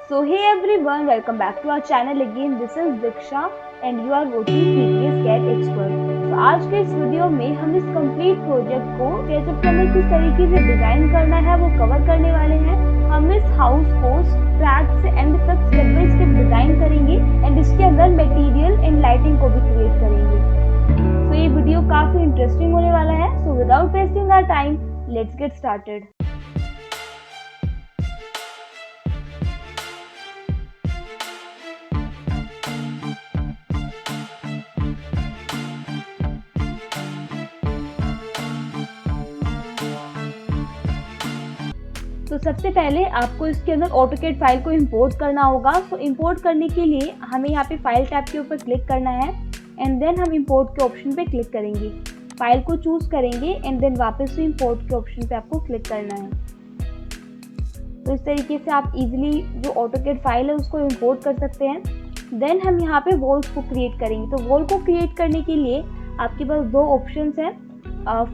So hey everyone, welcome back to our channel again. This is Diksha and you are watching CTS CAD Expert. So आज के इस video में हम इस complete project को SketchUp के अंदर किस तरीके से डिजाइन करना है वो कवर करने वाले हैं। हम इस हाउस को स्टार्ट से एंड तक स्टेप बाय स्टेप डिजाइन करेंगे एंड इसके अंदर मटेरियल एंड लाइटिंग को भी क्रिएट करेंगे। तो ये वीडियो काफी इंटरेस्टिंग होने वाला है। So without wasting our time, let's get started. तो सबसे पहले आपको इसके अंदर ऑटोकैड फाइल को इंपोर्ट करना होगा। तो इंपोर्ट करने के लिए हमें यहाँ पे फाइल टैब के ऊपर क्लिक करना है एंड देन हम इंपोर्ट के ऑप्शन पे क्लिक करेंगे, फाइल को चूज करेंगे एंड देन वापस से इंपोर्ट के ऑप्शन पे आपको क्लिक करना है। तो इस तरीके से आप इजीली जो ऑटोकैड फाइल है उसको इंपोर्ट कर सकते हैं। देन हम यहाँ पे वॉल्स को क्रिएट करेंगे। तो वॉल को क्रिएट करने के लिए आपके पास दो ऑप्शन हैं।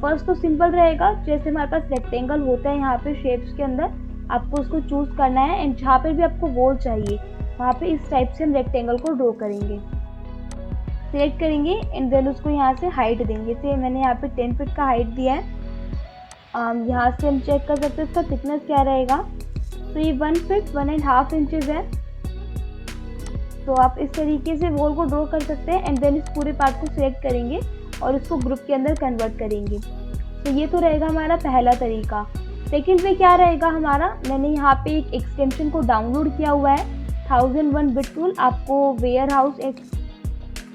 फर्स्ट तो सिंपल रहेगा, जैसे हमारे पास रेक्टेंगल होता है यहाँ पे शेप्स के अंदर, आपको उसको चूज करना है एंड जहाँ पे भी आपको वॉल चाहिए वहाँ पे इस टाइप से हम रेक्टेंगल को ड्रॉ करेंगे। सिलेक्ट करेंगे एंड देन उसको यहाँ से हाइट देंगे। तो मैंने यहाँ पे 10 फीट का हाइट दिया है। यहाँ से हम चेक कर सकते हैं इसका थिकनेस क्या रहेगा। तो ये 1 फीट 1.5 इंचेस है। तो आप इस तरीके से वॉल को ड्रॉ कर सकते हैं एंड देन इस पूरे पार्ट को सिलेक्ट करेंगे और इसको ग्रुप के अंदर कन्वर्ट करेंगे। तो ये तो रहेगा हमारा पहला तरीका। सेकंड में क्या रहेगा हमारा, मैंने यहाँ पे एक एक्सटेंशन को डाउनलोड किया हुआ है 1001 बिट टूल।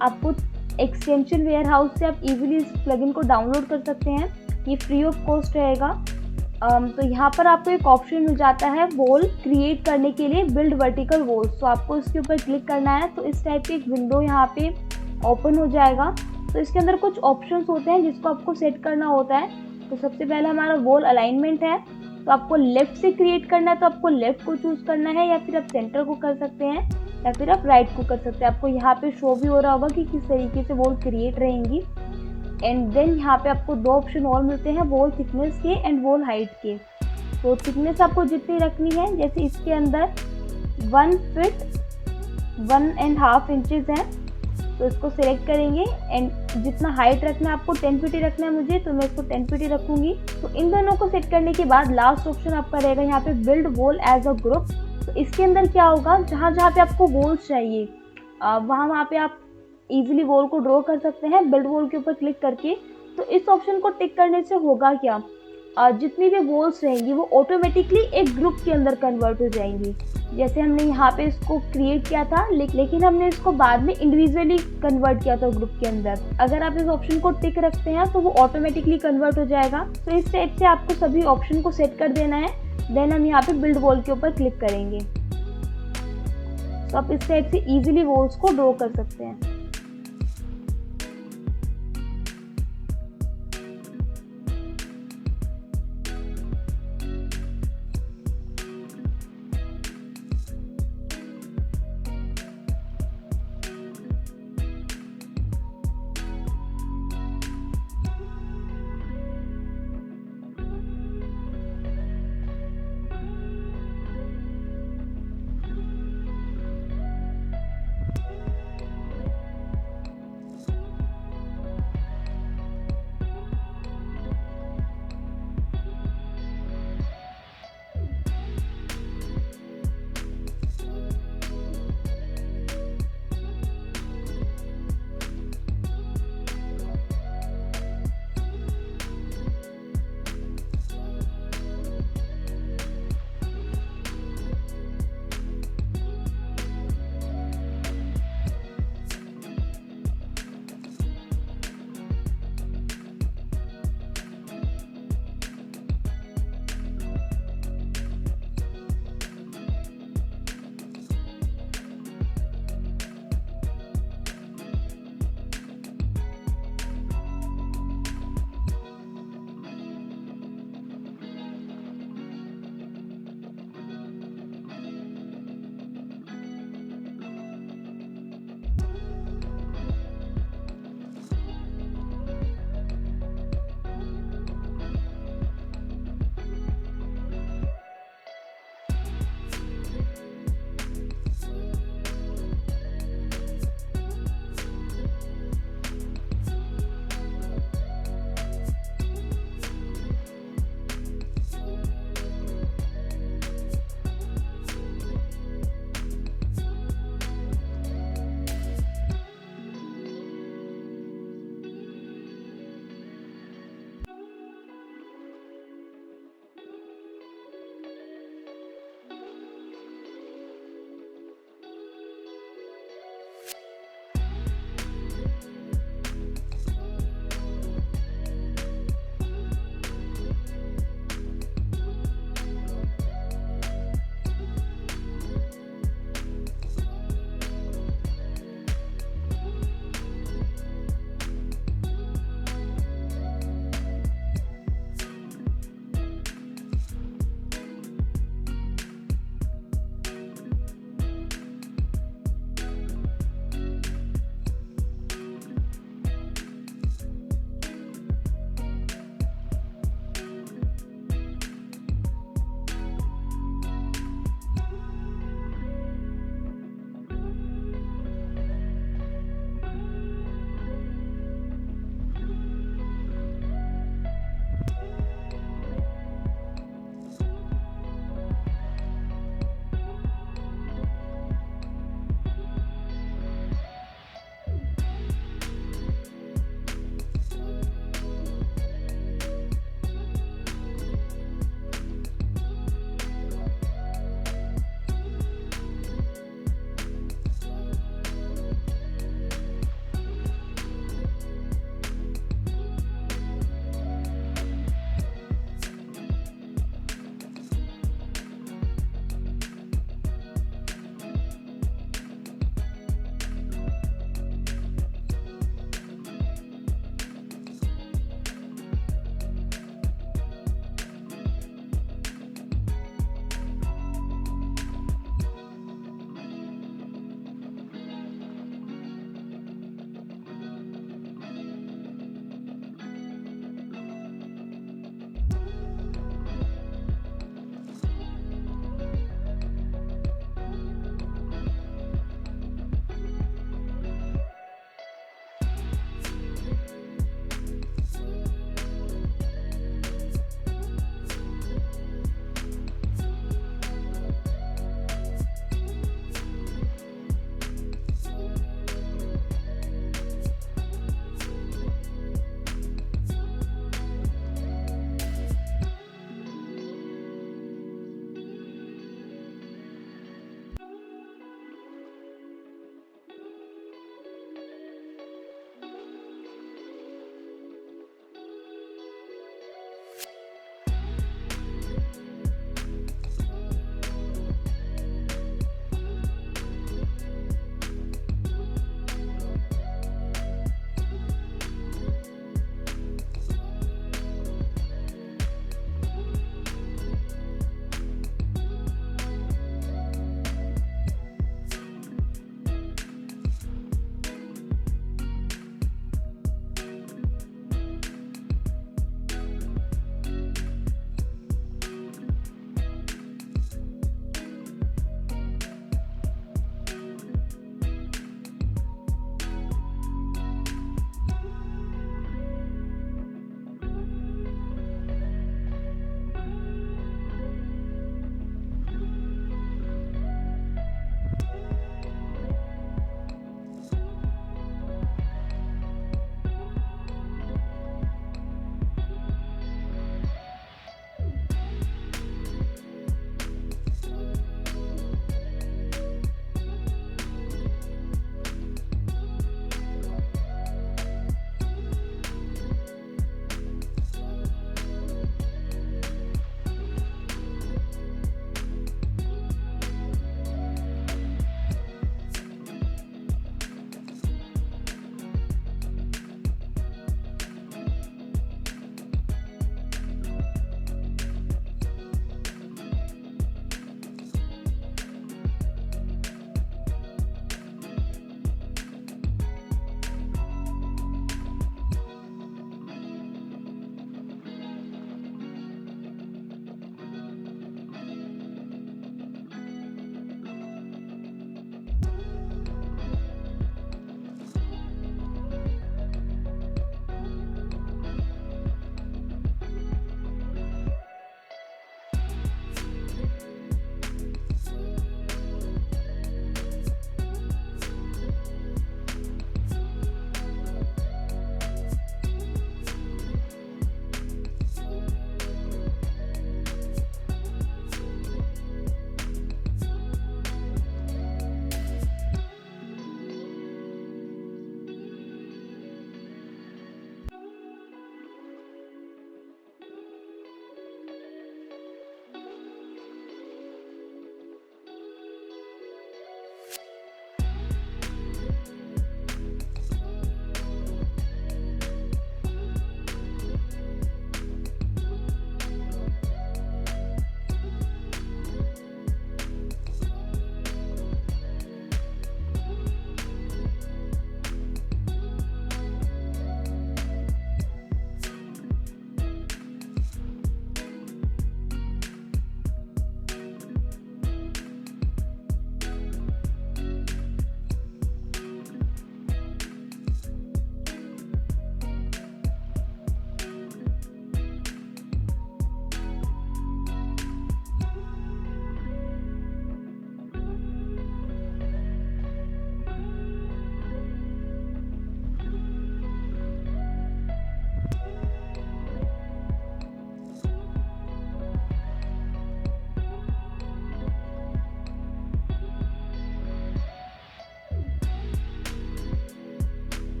आपको एक्सटेंशन वेयर हाउस से आप इजीली इस प्लगइन को डाउनलोड कर सकते हैं। ये फ्री ऑफ कॉस्ट रहेगा। तो यहाँ पर आपको एक ऑप्शन मिल जाता है वॉल क्रिएट करने के लिए, बिल्ड वर्टिकल वॉल्स। तो आपको इसके ऊपर क्लिक करना है। तो इस टाइप की एक विंडो यहाँ पे ओपन हो जाएगा। तो इसके अंदर कुछ ऑप्शंस होते हैं जिसको आपको सेट करना होता है। तो सबसे पहले हमारा वॉल अलाइनमेंट है। तो आपको लेफ्ट से क्रिएट करना है तो आपको लेफ्ट को चूज करना है, या फिर आप सेंटर को कर सकते हैं, या फिर आप राइट को कर सकते हैं। आपको यहाँ पे शो भी हो रहा होगा कि किस तरीके से वॉल क्रिएट रहेंगी। एंड देन यहाँ पे आपको दो ऑप्शन और मिलते हैं, वॉल थिकनेस के एंड वॉल हाइट के। तो थिकनेस आपको जितनी रखनी है, जैसे इसके अंदर 1 फीट 1.5 इंचेस है, तो इसको सिलेक्ट करेंगे एंड जितना हाइट रखना है आपको 10 फीट ही रखना है मुझे, तो मैं इसको 10 फीट ही रखूंगी। तो इन दोनों को सेट करने के बाद लास्ट ऑप्शन आपका रहेगा यहाँ पे build wall as a group. तो इसके अंदर क्या होगा, जहाँ जहाँ पे आपको वॉल्स चाहिए वहाँ पे आप इजीली वॉल को ड्रॉ कर सकते हैं बिल्ड वॉल के ऊपर क्लिक करके। तो इस ऑप्शन को टिक करने से होगा क्या, जितनी भी वॉल्स रहेंगी वो ऑटोमेटिकली एक ग्रुप के अंदर कन्वर्ट हो जाएंगी। जैसे हमने यहाँ पे इसको क्रिएट किया था, लेकिन हमने इसको बाद में इंडिविजुअली कन्वर्ट किया था ग्रुप के अंदर। अगर आप इस ऑप्शन को टिक रखते हैं तो वो ऑटोमेटिकली कन्वर्ट हो जाएगा। तो इस टाइप से आपको सभी ऑप्शन को सेट कर देना है। देन हम यहाँ पे बिल्ड वॉल के ऊपर क्लिक करेंगे। तो आप इस टाइप से इजीली वॉल्स को ड्रॉ कर सकते हैं।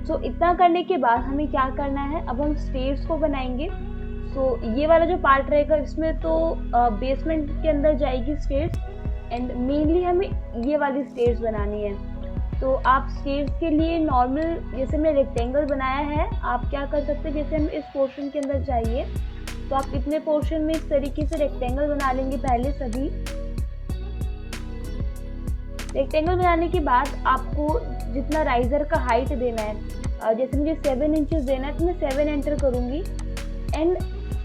सो इतना करने के बाद हमें क्या करना है, अब हम स्टेयर्स को बनाएंगे। सो ये वाला जो पार्ट रहेगा इसमें तो बेसमेंट के अंदर जाएगी स्टेयर्स, एंड मेनली हमें ये वाली स्टेयर्स बनानी है। तो आप स्टेयर्स के लिए नॉर्मल, जैसे मैंने रेक्टेंगल बनाया है, आप क्या कर सकते हैं, जैसे हमें इस पोर्शन के अंदर चाहिए तो आप इतने पोर्शन में इस तरीके से रेक्टेंगल बना लेंगे पहले सभी। रेक्टेंगल बनाने के बाद आपको जितना राइजर का हाइट देना है, जैसे मुझे 7 इंचेस देना है तो मैं 7 एंटर करूँगी। एंड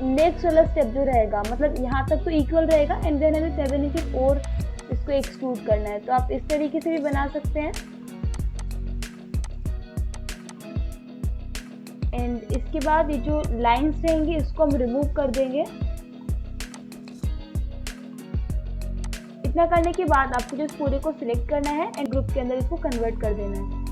नेक्स्ट वाला स्टेप जो रहेगा, मतलब यहाँ तक तो इक्वल रहेगा, एंड देन हमें 7 इंचेस और इसको एक्सट्रूड करना है। तो आप इस तरीके से भी बना सकते हैं। एंड इसके बाद ये जो लाइन्स रहेंगी इसको हम रिमूव कर देंगे। इतना करने के बाद आपको जो इस पूरे को सिलेक्ट करना है एंड ग्रुप के अंदर इसको कन्वर्ट कर देना है।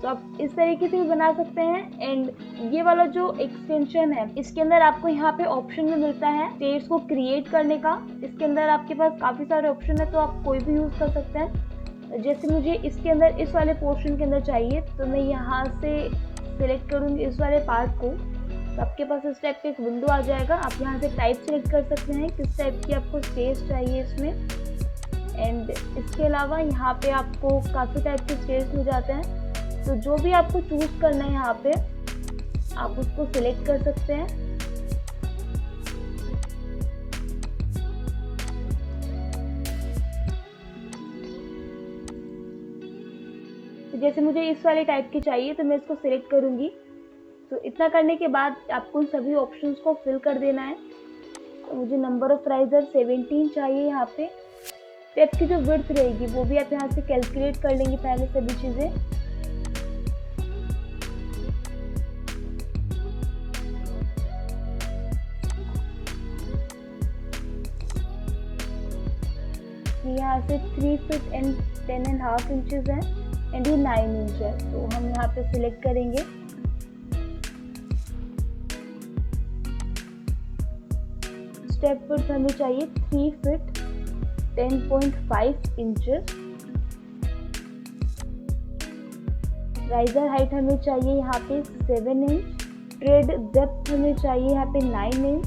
तो आप इस तरीके से भी बना सकते हैं। एंड ये वाला जो एक्सटेंशन है इसके अंदर आपको यहाँ पे ऑप्शन में मिलता है स्टेयर्स को क्रिएट करने का। इसके अंदर आपके पास काफ़ी सारे ऑप्शन है, तो आप कोई भी यूज़ कर सकते हैं। जैसे मुझे इसके अंदर इस वाले पोर्शन के अंदर चाहिए तो मैं यहाँ से सिलेक्ट करूँगी इस वाले पार्ट को। तो आपके पास इस टाइप का एक विंडो आ जाएगा। आप यहाँ से टाइप सेलेक्ट कर सकते हैं किस टाइप की आपको स्टेयर्स चाहिए इसमें। एंड इसके अलावा यहाँ पे आपको काफ़ी टाइप के स्टेयर्स मिल जाते हैं, तो जो भी आपको चूज़ करना है यहाँ पे आप उसको सिलेक्ट कर सकते हैं। तो जैसे मुझे इस वाले टाइप की चाहिए तो मैं इसको सिलेक्ट करूँगी। तो इतना करने के बाद आपको इन सभी ऑप्शंस को फिल कर देना है। तो मुझे नंबर ऑफ राइजर 17 चाहिए यहाँ पे। स्टेप की जो विड्थ रहेगी वो भी आप यहाँ से कैलकुलेट कर लेंगे पहले सभी चीज़ें। यहाँ से 3 फीट एंड 10.5 इंचेस है, एंड ये 9 इंच है। तो हम यहाँ पे सिलेक्ट करेंगे। स्टेप विड्थ हमें चाहिए 3 फीट 10.5 इंचेस। राइजर हाइट हमें चाहिए यहाँ पे 7 इंच। ट्रेड डेप्थ हमें चाहिए यहाँ पे 9 inch.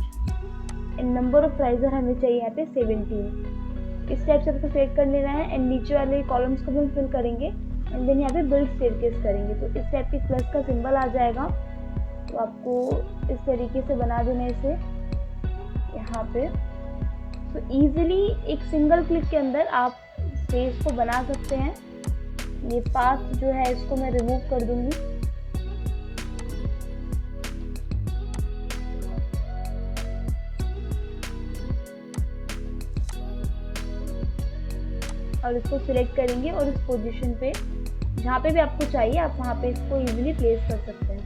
And number of riser हमें चाहिए यहाँ पे 17। इस टाइप से आपको सेलेक्ट कर लेना है। एंड नीचे वाले कॉलम्स को भी हम फिल करेंगे, एंड देन यहाँ पे बिल्ड स्टेयरकेस करेंगे। तो इस टाइप के प्लस का सिंबल आ जाएगा। तो आपको इस तरीके से बना देना है इसे यहाँ पे। तो ईजिली एक सिंगल क्लिक के अंदर आप स्टेयर्स को बना सकते हैं। ये पाथ जो है इसको मैं रिमूव कर दूंगी। और इसको सिलेक्ट करेंगे और इस पोजीशन पे जहाँ पे भी आपको चाहिए आप वहाँ पे इसको इजीली प्लेस कर सकते हैं।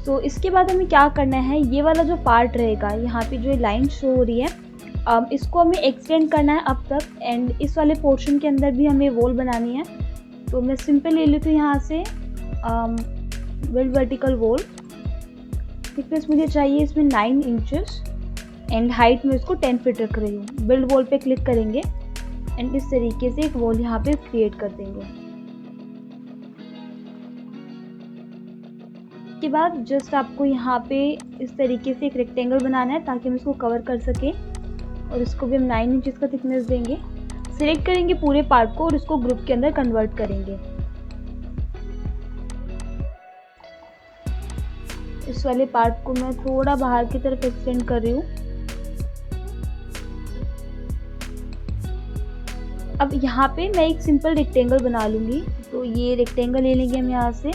सो इसके बाद हमें क्या करना है, ये वाला जो पार्ट रहेगा यहाँ पे जो लाइन शो हो रही है, इसको हमें एक्सटेंड करना है अब तक, एंड इस वाले पोर्शन के अंदर भी हमें वॉल बनानी है। तो मैं सिंपल ले लेती हूँ यहाँ से बिल्ड वर्टिकल वॉल। थिकनेस मुझे चाहिए इसमें 9 इंचेस एंड हाइट में इसको 10 फीट रख रही हूँ। बिल्ड वॉल पे क्लिक करेंगे एंड इस तरीके से एक वॉल यहाँ पे क्रिएट कर देंगे। के बाद जस्ट आपको यहाँ पे इस तरीके से एक रेक्टेंगल बनाना है ताकि हम इसको कवर कर सकें, और इसको भी हम 9 इंचेस का थिकनेस देंगे। सिलेक्ट करेंगे पूरे पार्ट को और इसको ग्रुप के अंदर कन्वर्ट करेंगे। इस वाले पार्ट को मैं थोड़ा बाहर की तरफ एक्सटेंड कर रही हूँ। अब यहाँ पे मैं एक सिंपल रेक्टेंगल बना लूँगी। तो ये रेक्टेंगल ले लेंगे हम यहाँ से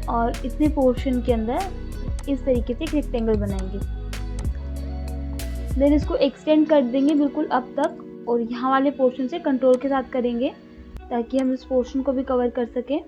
और इतने पोर्शन के अंदर इस तरीके से एक रेक्टेंगल बनाएंगे। देन इसको एक्सटेंड कर देंगे बिल्कुल अब तक, और यहाँ वाले पोर्शन से कंट्रोल के साथ करेंगे ताकि हम इस पोर्शन को भी कवर कर सकें।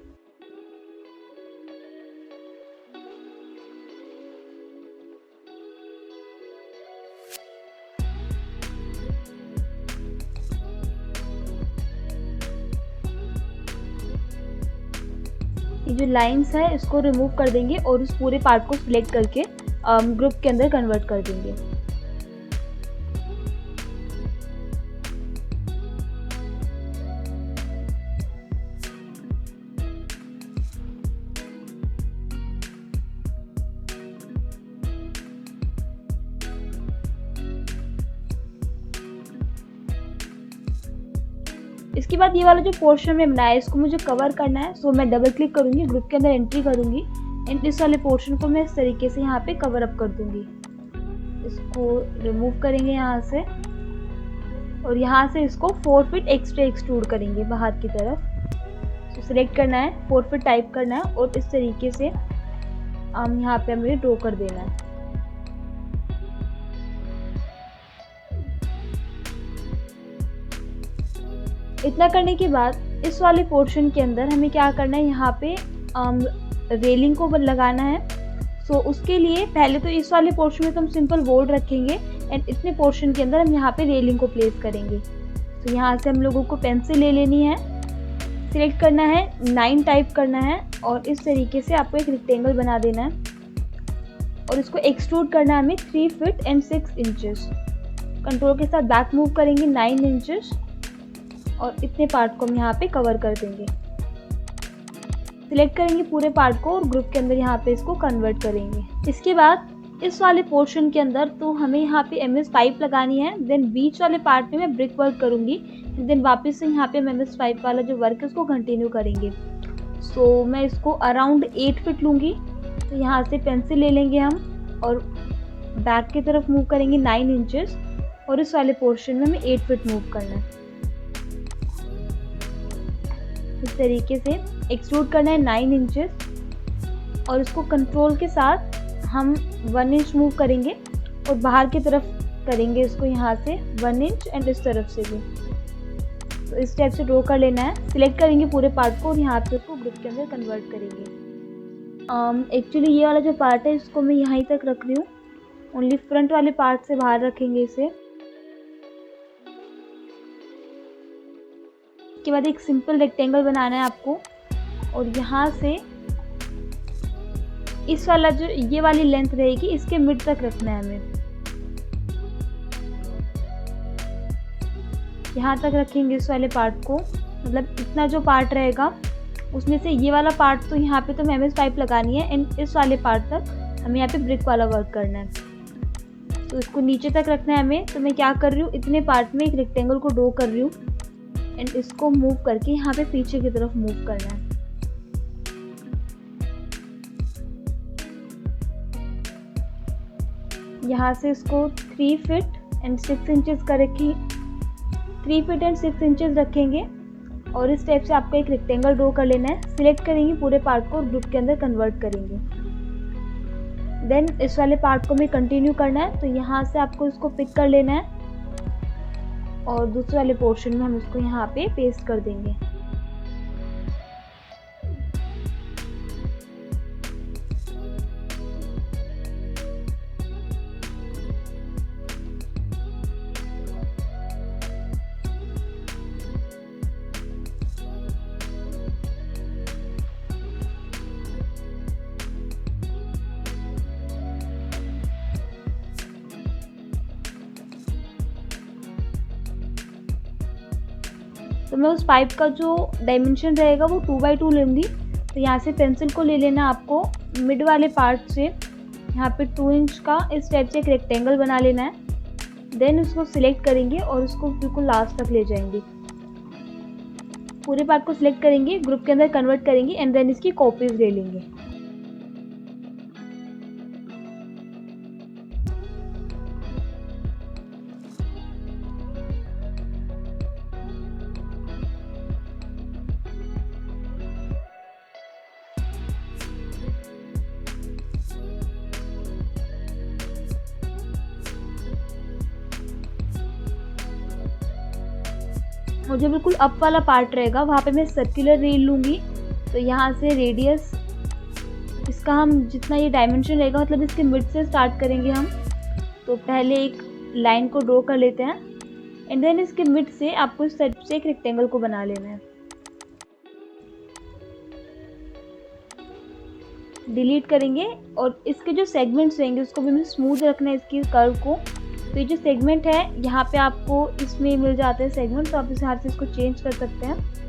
ये जो लाइंस है इसको रिमूव कर देंगे और इस पूरे पार्ट को सिलेक्ट करके ग्रुप के अंदर कन्वर्ट कर देंगे। इसके बाद ये वाला जो पोर्शन में बनाया है इसको मुझे कवर करना है। सो मैं डबल क्लिक करूंगी, ग्रुप के अंदर एंट्री करूंगी एंड इस वाले पोर्शन को मैं इस तरीके से यहाँ पे कवर अप कर दूंगी। इसको रिमूव करेंगे यहाँ से और यहाँ से इसको 4 फीट एक्स्ट्रा एक्सट्रूड करेंगे बाहर की तरफ। तो सिलेक्ट करना है, 4 फीट टाइप करना है और इस तरीके से यहाँ पे हमें ड्रॉ कर देना है। इतना करने के बाद इस वाले पोर्शन के अंदर हमें क्या करना है, यहाँ पे रेलिंग को लगाना है। सो उसके लिए पहले तो इस वाले पोर्शन में तो हम सिंपल वॉल रखेंगे एंड इतने पोर्शन के अंदर हम यहाँ पे रेलिंग को प्लेस करेंगे। तो यहाँ से हम लोगों को पेंसिल ले लेनी है, सिलेक्ट करना है, 9 टाइप करना है और इस तरीके से आपको एक रेक्टेंगल बना देना है और इसको एक्सट्रूड करना है हमें 3 फीट एंड 6 इंचेस। कंट्रोल के साथ बैक मूव करेंगे 9 इंचेस और इतने पार्ट को हम यहाँ पे कवर कर देंगे। सिलेक्ट करेंगे पूरे पार्ट को और ग्रुप के अंदर यहाँ पे इसको कन्वर्ट करेंगे। इसके बाद इस वाले पोर्शन के अंदर तो हमें यहाँ पे एमएस पाइप लगानी है। देन बीच वाले पार्ट में मैं ब्रिक वर्क करूँगी, देन वापस से यहाँ पे एमएस पाइप वाला जो वर्क है उसको कंटिन्यू करेंगे। सो मैं इसको अराउंड 8 फीट लूँगी। तो यहाँ से पेंसिल ले लेंगे हम और बैक की तरफ मूव करेंगे 9 इंचेस और इस वाले पोर्शन में हमें 8 फीट मूव करना है। इस तरीके से एक्सट्रूड करना है 9 इंचेस और इसको कंट्रोल के साथ हम 1 इंच मूव करेंगे और बाहर की तरफ करेंगे इसको यहाँ से 1 इंच एंड इस तरफ से भी। तो इस टाइप से ड्रॉ कर लेना है। सिलेक्ट करेंगे पूरे पार्ट को और यहाँ पे उसको ग्रुप के अंदर कन्वर्ट करेंगे। एक्चुअली ये वाला जो पार्ट है इसको मैं यहीं तक रख रही हूँ, ओनली फ्रंट वाले पार्ट से बाहर रखेंगे इसे। के बाद एक सिंपल रेक्टेंगल बनाना है आपको और यहाँ से इस वाला जो ये वाली लेंथ रहेगी इसके मिड तक रखना है हमें। यहाँ तक रखेंगे इस वाले पार्ट को, मतलब इतना जो पार्ट रहेगा उसमें से ये वाला पार्ट तो यहाँ पे तो हमें एमएस पाइप लगानी है एंड इस वाले पार्ट तक हमें यहाँ पे ब्रिक वाला वर्क करना है। तो इसको नीचे तक रखना है हमें। तो मैं क्या कर रही हूँ, इतने पार्ट में एक रेक्टेंगल को ड्रॉ कर रही हूँ एंड इसको मूव करके यहाँ पे पीछे की तरफ मूव करना है। यहाँ से इसको 3 फीट एंड 6 इंचेस का रखी 3 फीट एंड 6 इंचेस रखेंगे और इस टाइप से आपको एक रेक्टेंगल ड्रॉ कर लेना है। सिलेक्ट करेंगे पूरे पार्ट को और ग्रुप के अंदर कन्वर्ट करेंगे। देन इस वाले पार्ट को हमें कंटिन्यू करना है। तो यहाँ से आपको इसको पिक कर लेना है और दूसरे वाले पोर्शन में हम इसको यहाँ पे पेस्ट कर देंगे। तो मैं उस पाइप का जो डायमेंशन रहेगा वो 2x2 लूँगी। तो यहाँ से पेंसिल को ले लेना आपको मिड वाले पार्ट से, यहाँ पे 2 इंच का इस टाइप से एक रेक्टेंगल बना लेना है। देन उसको सिलेक्ट करेंगे और उसको बिल्कुल लास्ट तक ले जाएंगे। पूरे पार्ट को सिलेक्ट करेंगे, ग्रुप के अंदर कन्वर्ट करेंगे एंड देन इसकी कॉपीज ले लेंगे। और जो बिल्कुल अप वाला पार्ट रहेगा वहाँ पे मैं सर्कुलर रेल लूँगी। तो यहाँ से रेडियस इसका हम जितना ये डायमेंशन रहेगा, मतलब इसके मिड से स्टार्ट करेंगे हम। तो पहले एक लाइन को ड्रॉ कर लेते हैं एंड देन इसके मिड से आपको इस साइड से एक रेक्टेंगल को बना लेना है। डिलीट करेंगे और इसके जो सेगमेंट्स रहेंगे उसको भी हमें स्मूथ रखना है, इसकी कर्व को। तो ये जो सेगमेंट है यहाँ पे आपको इसमें मिल जाते हैं सेगमेंट, तो आप इस हाथ से इसको चेंज कर सकते हैं।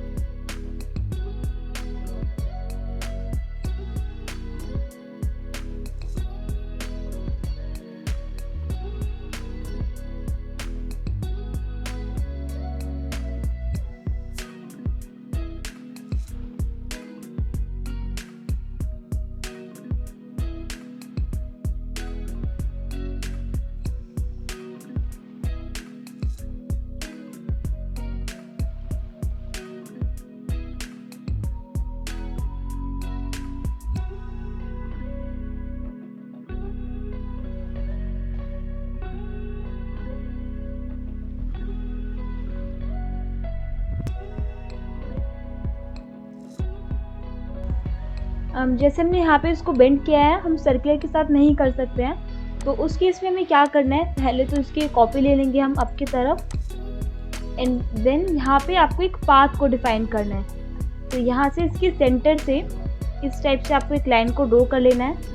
जैसे हमने यहाँ पे इसको बेंड किया है, हम सर्कुलर के साथ नहीं कर सकते हैं। तो उस केस में हमें क्या करना है, पहले तो इसकी कॉपी ले लेंगे हम अप की तरफ एंड देन यहाँ पे आपको एक पाथ को डिफाइन करना है। तो यहाँ से इसके सेंटर से इस टाइप से आपको एक लाइन को ड्रॉ कर लेना है।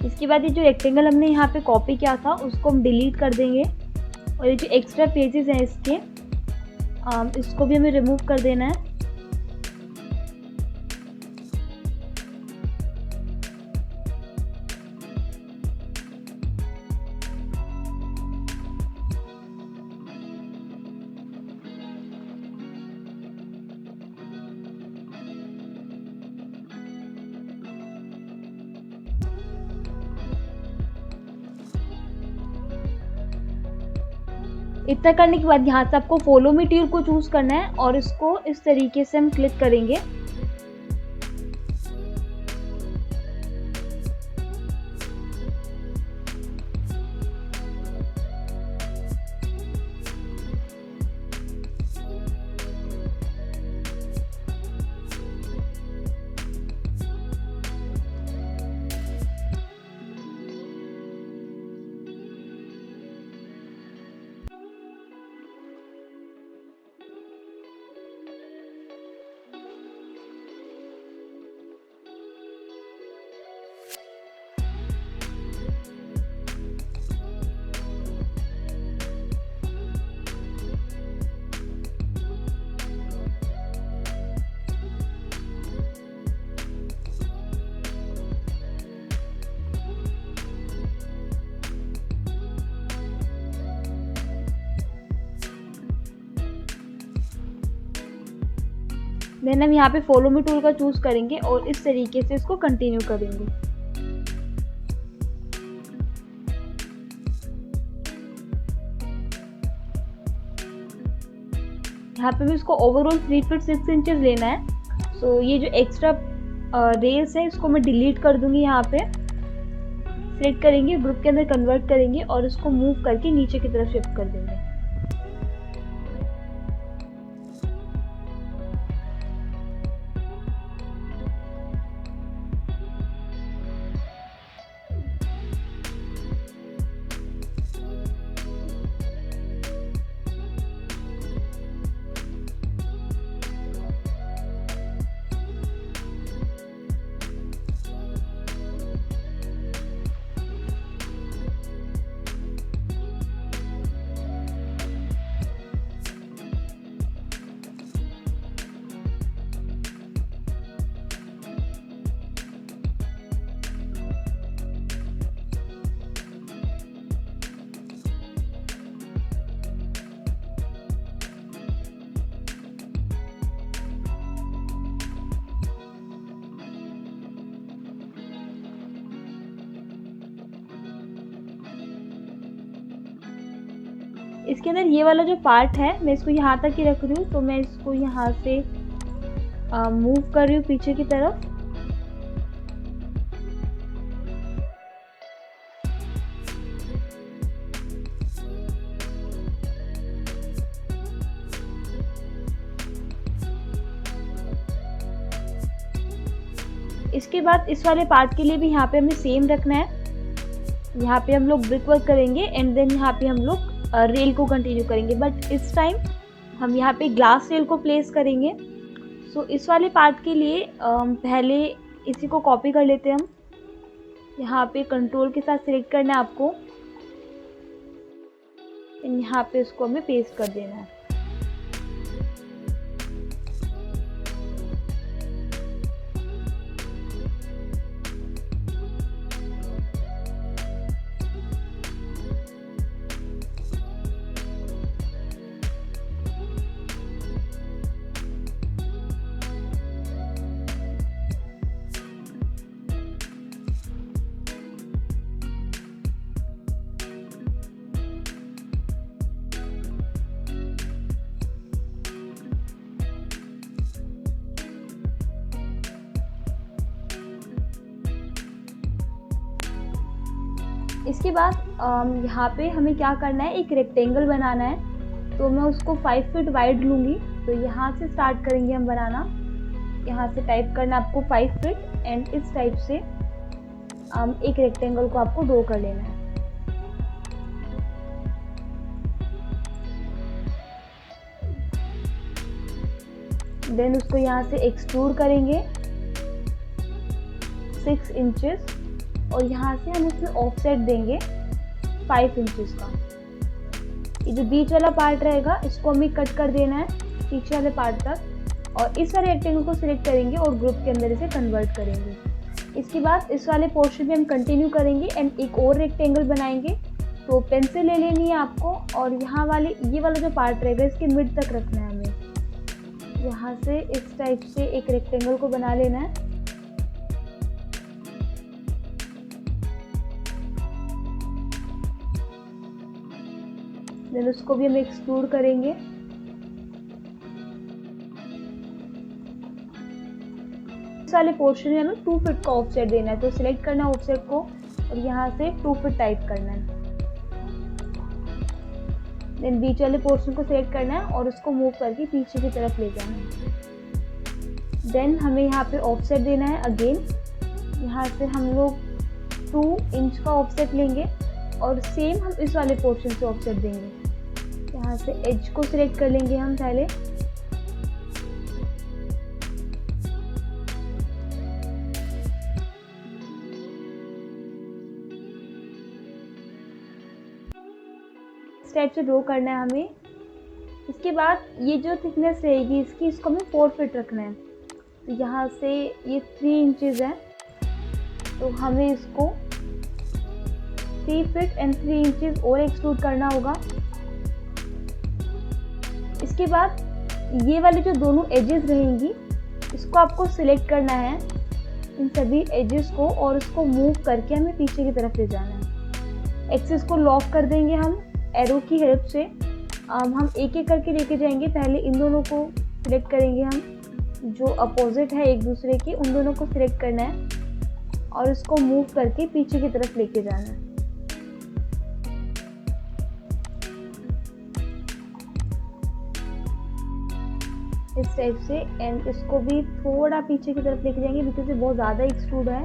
इसके बाद ये जो रेक्टेंगल हमने यहाँ पे कॉपी किया था उसको हम डिलीट कर देंगे और ये जो एक्स्ट्रा पेजेस हैं इसके इसको भी हमें रिमूव कर देना है। इतना करने के बाद यहाँ से आपको फॉलो मी टूल को चूज करना है और इसको इस तरीके से हम क्लिक करेंगे। देन हम यहाँ पे फॉलो मी टूल का चूज करेंगे और इस तरीके से इसको कंटिन्यू करेंगे। यहाँ पे भी इसको ओवरऑल 3 फीट 6 इंचेस लेना है। सो ये जो एक्स्ट्रा रेल्स है इसको मैं डिलीट कर दूंगी। यहाँ पे सेलेक्ट करेंगे, ग्रुप के अंदर कन्वर्ट करेंगे और इसको मूव करके नीचे की तरफ शिफ्ट कर देंगे। इसके अंदर ये वाला जो पार्ट है मैं इसको यहाँ तक ही रख रही हूँ, तो मैं इसको यहाँ से मूव कर रही हूँ पीछे की तरफ। इसके बाद इस वाले पार्ट के लिए भी यहाँ पे हमें सेम रखना है। यहाँ पे हम लोग ब्रिक वर्क करेंगे एंड देन यहाँ पे हम लोग रेल को कंटिन्यू करेंगे, बट इस टाइम हम यहाँ पे ग्लास रेल को प्लेस करेंगे। सो इस वाले पार्ट के लिए पहले इसी को कॉपी कर लेते हैं हम। यहाँ पे कंट्रोल के साथ सिलेक्ट करना है आपको, यहाँ पे इसको हमें पेस्ट कर देना है। इसके बाद यहाँ पे हमें क्या करना है, एक रेक्टेंगल बनाना है। तो मैं उसको 5 फीट वाइड लूँगी। तो यहाँ से स्टार्ट करेंगे हम बनाना। यहाँ से टाइप करना आपको 5 फीट एंड इस टाइप से एक रेक्टेंगल को आपको ड्रॉ कर लेना है। देन उसको यहाँ से एक्सट्रूड करेंगे 6 इंचेस और यहाँ से हम इसमें ऑफसेट देंगे 5 इंचेस का। ये जो बीच वाला पार्ट रहेगा इसको हमें कट कर देना है पीछे वाले पार्ट तक, और इस वाले रेक्टेंगल को सिलेक्ट करेंगे और ग्रुप के अंदर इसे कन्वर्ट करेंगे। इसके बाद इस वाले पोर्शन में हम कंटिन्यू करेंगे एंड एक और रेक्टेंगल बनाएंगे। तो पेंसिल ले लेनी है आपको और यहाँ वाले ये वाला जो पार्ट रहेगा इसके मिड तक रखना है हमें। यहाँ से इस टाइप से एक रेक्टेंगल को बना लेना है। देन उसको भी हम एक्सट्रूड करेंगे। इस वाले पोर्शन में हमें 2 फीट का ऑफसेट देना है। तो सिलेक्ट करना है ऑफसेट को और यहाँ से 2 फीट टाइप करना है। देन बीच वाले पोर्शन को सिलेक्ट करना है और उसको मूव करके पीछे की तरफ ले जाना है। देन हमें यहाँ पे ऑफसेट देना है अगेन। यहाँ से हम लोग 2 इंच का ऑफसेट लेंगे और सेम हम इस वाले पोर्शन से ऑफसेट देंगे। यहाँ से एज को सिलेक्ट कर लेंगे हम पहले। इस टाइप से ड्रॉ करना है हमें। इसके बाद ये जो थिकनेस रहेगी इसकी, इसको हमें 4 फीट रखना है। तो यहाँ से ये 3 इंचेस है, तो हमें इसको 3 फीट एंड 3 इंचेस और एक्सट्रूड करना होगा। इसके बाद ये वाले जो दोनों एजेस रहेंगी इसको आपको सिलेक्ट करना है, इन सभी एजेस को, और उसको मूव करके हमें पीछे की तरफ ले जाना है। एक्सिस को लॉक कर देंगे हम एरो की हेल्प से। हम एक एक करके लेके जाएंगे। पहले इन दोनों को सिलेक्ट करेंगे हम, जो अपोजिट है एक दूसरे के, उन दोनों को सिलेक्ट करना है और इसको मूव करके पीछे की तरफ लेके जाना है। इस टाइप से, एंड इसको भी थोड़ा पीछे की तरफ लेके जाएंगे बिकॉज ये बहुत ज़्यादा एक्सट्रूड है।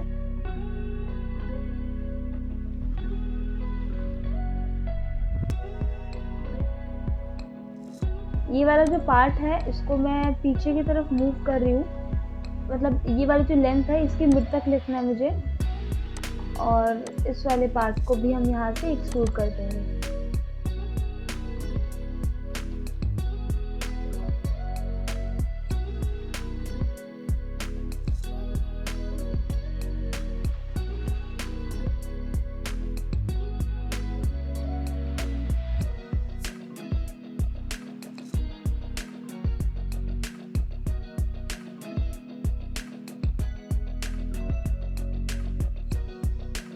ये वाला जो पार्ट है इसको मैं पीछे की तरफ मूव कर रही हूँ, मतलब ये वाली जो लेंथ है इसकी मिड तक लिखना है मुझे, और इस वाले पार्ट को भी हम यहाँ से एक्सट्रूड कर देंगे।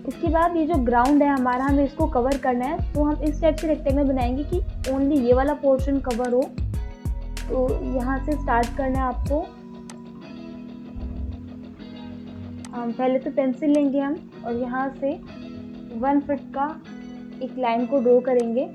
इसके बाद ये जो ग्राउंड है हमारा, हमें इसको कवर करना है, तो हम इस टाइप से रेक्टेंगल बनाएंगे कि ओनली ये वाला पोर्शन कवर हो। तो यहाँ से स्टार्ट करना है आपको। पहले तो पेंसिल लेंगे हम और यहाँ से 1 फीट का एक लाइन को ड्रॉ करेंगे।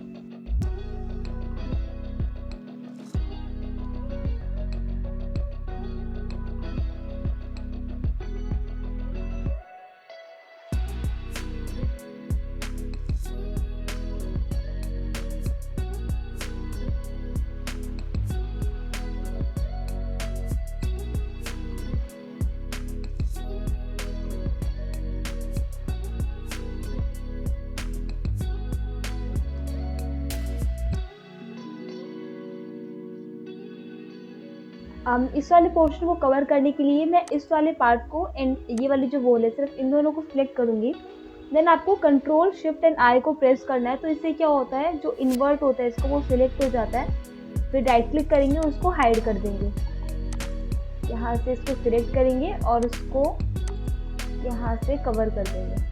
इस वाले पोर्शन को कवर करने के लिए मैं इस वाले पार्ट को एंड ये वाली जो वॉल है सिर्फ इन दोनों को सिलेक्ट करूँगी। देन आपको कंट्रोल शिफ्ट एंड आई को प्रेस करना है। तो इससे क्या होता है, जो इन्वर्ट होता है इसको वो सिलेक्ट हो जाता है। फिर राइट क्लिक करेंगे और उसको हाइड कर देंगे। यहाँ से इसको सिलेक्ट करेंगे और उसको यहाँ से कवर कर देंगे।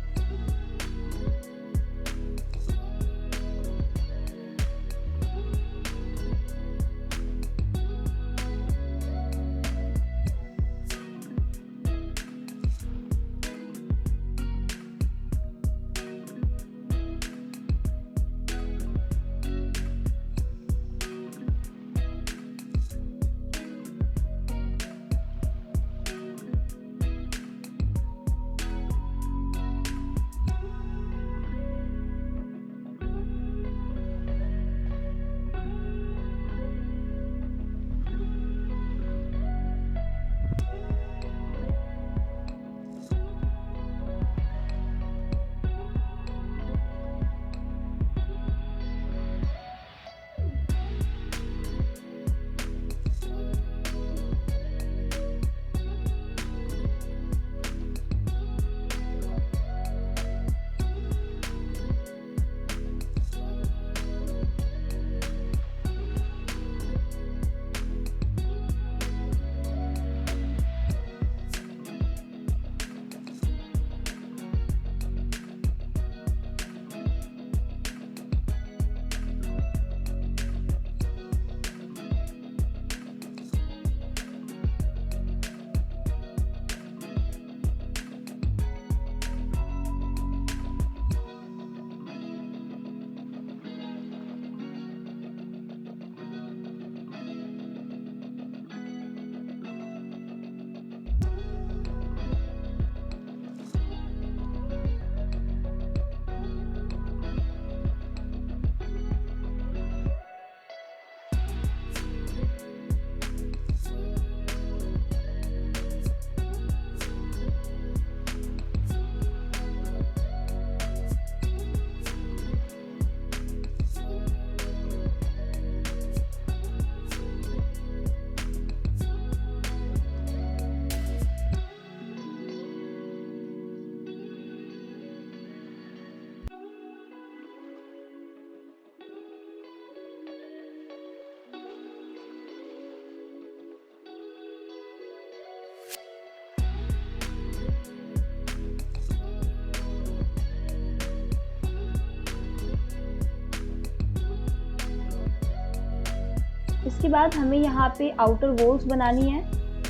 इसके बाद हमें यहाँ पे आउटर वॉल्स बनानी है।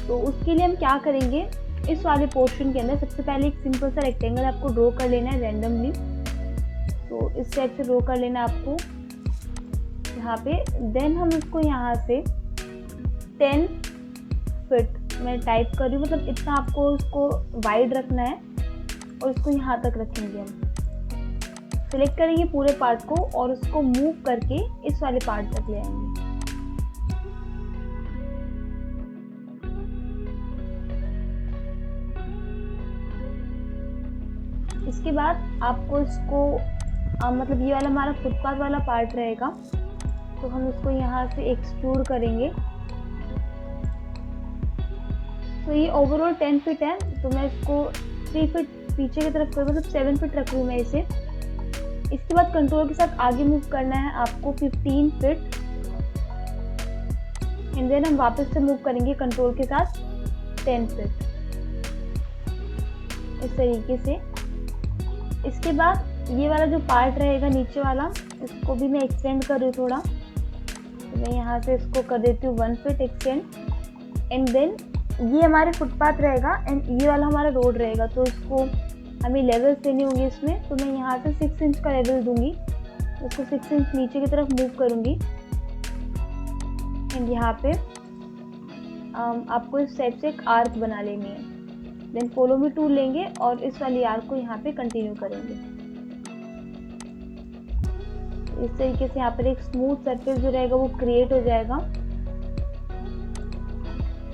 तो उसके लिए हम क्या करेंगे, इस वाले पोर्शन के अंदर सबसे पहले एक सिंपल सा रेक्टेंगल आपको ड्रॉ कर लेना है रैंडमली। तो इस टाइप से ड्रॉ कर लेना है आपको यहाँ पे। देन हम इसको यहाँ से 10 फीट मैं टाइप कर रही हूँ, मतलब इतना आपको इसको वाइड रखना है और इसको यहाँ तक रखेंगे हम। सिलेक्ट करेंगे पूरे पार्ट को और उसको मूव करके इस वाले पार्ट तक ले आएंगे। इसके बाद आपको इसको मतलब ये वाला हमारा फुटपाथ वाला पार्ट रहेगा, तो हम इसको यहाँ से एक्सट्रूड करेंगे। तो ये ओवरऑल 10 फीट है, तो मैं इसको 3 फीट पीछे की तरफ करूँ, मतलब 7 फीट रखूँ मैं इसे। इसके बाद कंट्रोल के साथ आगे मूव करना है आपको 15 फीट, एंड देन हम वापस से मूव करेंगे कंट्रोल के साथ 10 फीट। इस तरीके से इसके बाद ये वाला जो पार्ट रहेगा नीचे वाला, इसको भी मैं एक्सटेंड कर रही हूँ थोड़ा। तो मैं यहाँ से इसको कर देती हूँ 1 फीट एक्सटेंड। एंड देन ये हमारे फुटपाथ रहेगा एंड ये वाला हमारा रोड रहेगा, तो इसको हमें लेवल्स देनी होंगी इसमें। तो मैं यहाँ से 6 इंच का लेवल दूंगी, इसको 6 इंच नीचे की तरफ मूव करूँगी। एंड यहाँ पे आपको इस टाइप से एक आर्क बना लेनी है। देन फॉलो मी टूल लेंगे और इस वाली आर्क को यहाँ पे कंटिन्यू करेंगे। इस तरीके से यहाँ पर एक स्मूथ सरफेस जो रहेगा वो क्रिएट हो जाएगा।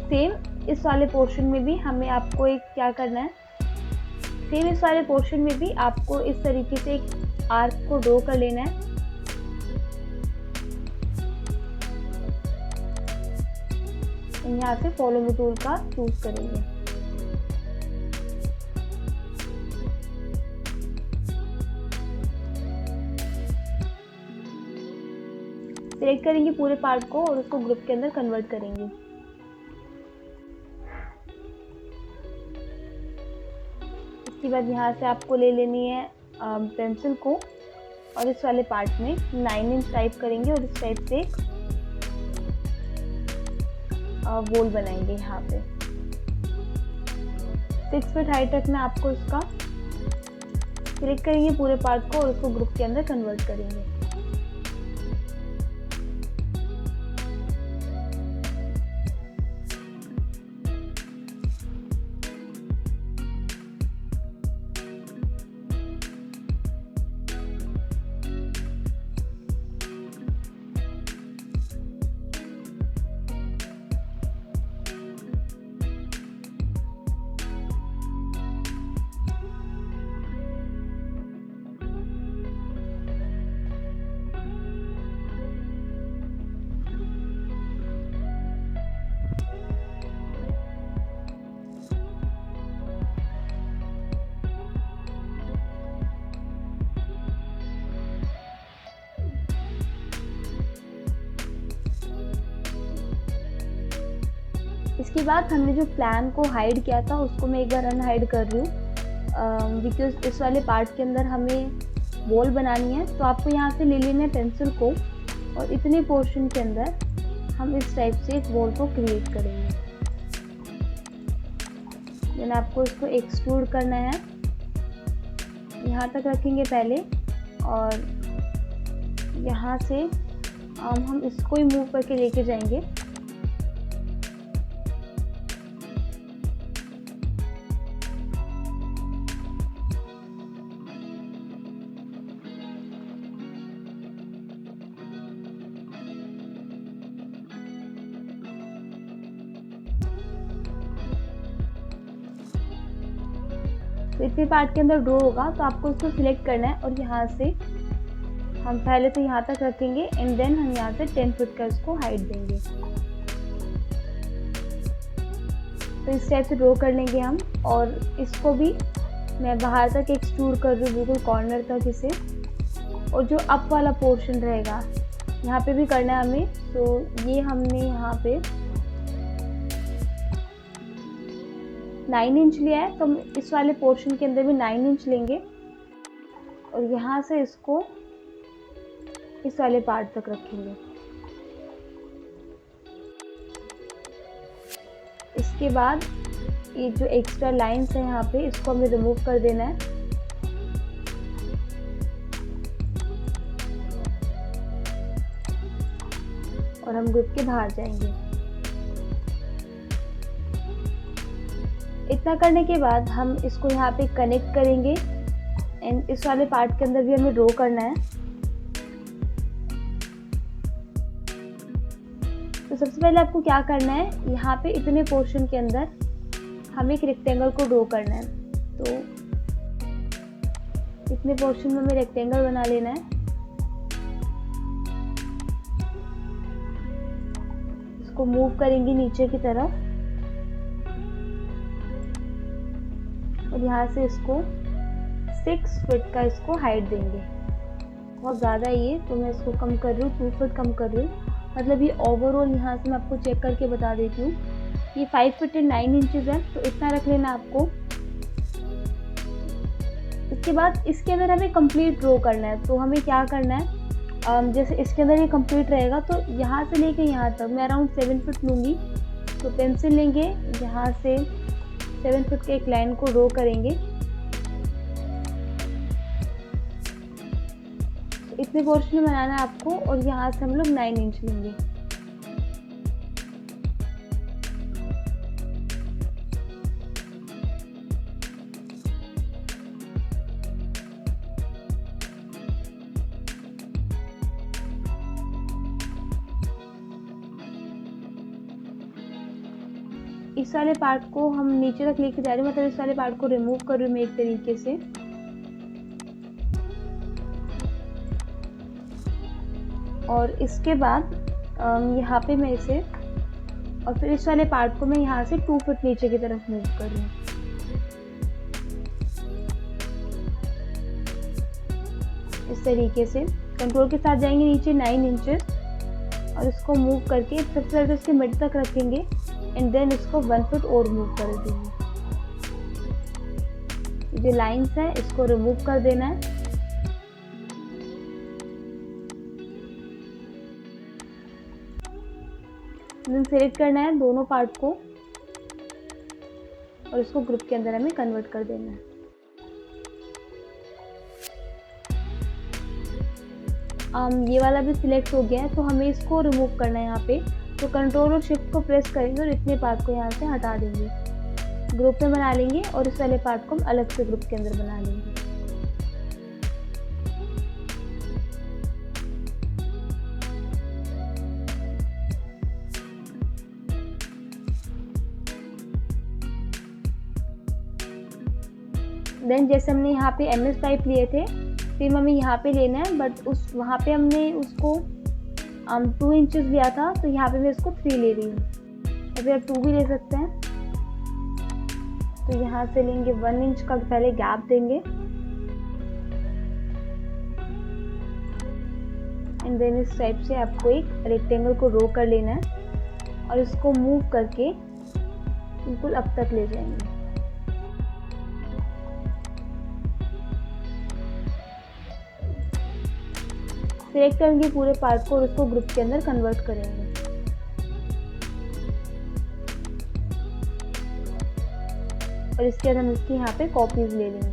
सेम इस वाले पोर्शन में भी हमें आपको एक क्या करना है, सेम इस वाले पोर्शन में भी आपको इस तरीके से एक आर्क को ड्रॉ कर लेना है। यहाँ से फॉलो मी टूल का चूज करेंगे। सिलेक्ट करेंगे पूरे पार्ट को और उसको ग्रुप के अंदर कन्वर्ट करेंगे। इसके बाद यहाँ से आपको ले लेनी है पेंसिल को और इस वाले पार्ट में 9 इंच टाइप करेंगे और इस टाइप से एक वॉल बनाएंगे। यहाँ पे 6 फीट हाइट तक में आपको इसका सिलेक्ट करेंगे पूरे पार्ट को और उसको ग्रुप के अंदर कन्वर्ट करेंगे। इसके बाद हमने जो प्लान को हाइड किया था उसको मैं एक बार अनहाइड कर रही हूँ, बिकॉज इस वाले पार्ट के अंदर हमें वॉल बनानी है। तो आपको यहाँ से ले लेना है पेंसिल को और इतने पोर्शन के अंदर हम इस टाइप से एक वॉल को क्रिएट करेंगे। देन आपको इसको एक्सट्रूड करना है, यहाँ तक रखेंगे पहले और यहाँ से हम इसको ही मूव करके लेके जाएंगे। तो इतने पार्ट के अंदर ड्रॉ होगा, तो आपको इसको सिलेक्ट करना है और यहाँ से हम पहले तो यहाँ तक रखेंगे एंड देन हम यहाँ से 10 फीट का इसको हाइट देंगे। तो इस टाइप से ड्रॉ कर लेंगे हम और इसको भी मैं बाहर तक एक्सट्रूड कर रही हूँ, बिल्कुल कॉर्नर तक इसे। और जो अप वाला पोर्शन रहेगा यहाँ पे भी करना है हमें। तो ये हमने यहाँ पे 9 इंच लिया है, तो हम इस वाले पोर्शन के अंदर भी 9 इंच लेंगे और यहाँ से इसको इस वाले पार्ट तक रखेंगे। इसके बाद ये जो एक्स्ट्रा लाइंस है यहाँ पे, इसको हमें रिमूव कर देना है। और हम ग्रुप के बाहर जाएंगे। इतना करने के बाद हम इसको यहाँ पे कनेक्ट करेंगे एंड इस वाले पार्ट के अंदर भी हमें ड्रॉ करना है। तो सबसे पहले आपको क्या करना है, यहाँ पे इतने पोर्शन के अंदर हमें एक रेक्टेंगल को ड्रॉ करना है। तो इतने पोर्शन में हमें रेक्टेंगल बना लेना है। इसको मूव करेंगे नीचे की तरफ और यहाँ से इसको 6 फीट का इसको हाइट देंगे। बहुत ज़्यादा ये, तो मैं इसको कम कर रही हूँ, 2 फीट कम कर रही हूँ। मतलब ये ओवरऑल यहाँ से मैं आपको चेक करके बता देती हूँ, ये 5 फीट एंड 9 इंचेस है, तो इतना रख लेना आपको। इसके बाद इसके अंदर हमें कंप्लीट ड्रॉ करना है। तो हमें क्या करना है, जैसे इसके अंदर ये कंप्लीट रहेगा तो यहाँ से लेके यहाँ तक मैं अराउंड 7 फुट लूँगी। तो पेंसिल लेंगे, यहाँ से 7 फुट के एक लाइन को ड्रॉ करेंगे। तो इतने पोर्शन में बनाना है आपको, और यहाँ से हम लोग 9 इंच लेंगे। इस वाले पार्ट को हम नीचे तक लेके जा रहे हैं, मतलब इस वाले पार्ट को रिमूव कर रही हूँ मैं एक तरीके से। और इसके बाद यहाँ पे मैं इसे, और फिर इस वाले पार्ट को मैं यहाँ से 2 फुट नीचे की तरफ मूव कर रही हूँ। इस तरीके से कंट्रोल के साथ जाएंगे नीचे 9 इंचेस, और इसको मूव करके सबसे पहले इसके मिड तक रखेंगे, एंड देन इसको 1 फुट और मूव कर देंगे। जो लाइंस है इसको रिमूव कर देना है। देन सिलेक्ट करना है दोनों पार्ट को, और इसको ग्रुप के अंदर हमें कन्वर्ट कर देना है। ये वाला भी सिलेक्ट हो गया है, तो हमें इसको रिमूव करना है यहाँ पे। तो कंट्रोल और शिफ्ट को प्रेस करेंगे और इतने पार्ट को यहाँ से हटा देंगे, ग्रुप में बना लेंगे, और इस वाले पार्ट को हम अलग से ग्रुप के अंदर बना लेंगे। देन जैसे हमने यहाँ पे MS पाइप लिए थे, सेम हमें यहाँ पे लेना है, बट वहाँ पे हमने उसको 2 इंचेस लिया था, तो यहाँ पे मैं इसको 3 ले रही हूँ। अभी आप 2 भी ले सकते हैं। तो यहाँ से लेंगे 1 इंच का पहले गैप देंगे, एंड देन इस टाइप से आपको एक रेक्टेंगल को ड्रॉ कर लेना है, और इसको मूव करके बिल्कुल अब तक ले जाएंगे। सिलेक्ट करेंगे पूरे पार्ट को और उसको ग्रुप के अंदर कन्वर्ट करेंगे। और इसके बाद हम इसकी यहाँ पे कॉपीज ले लेंगे।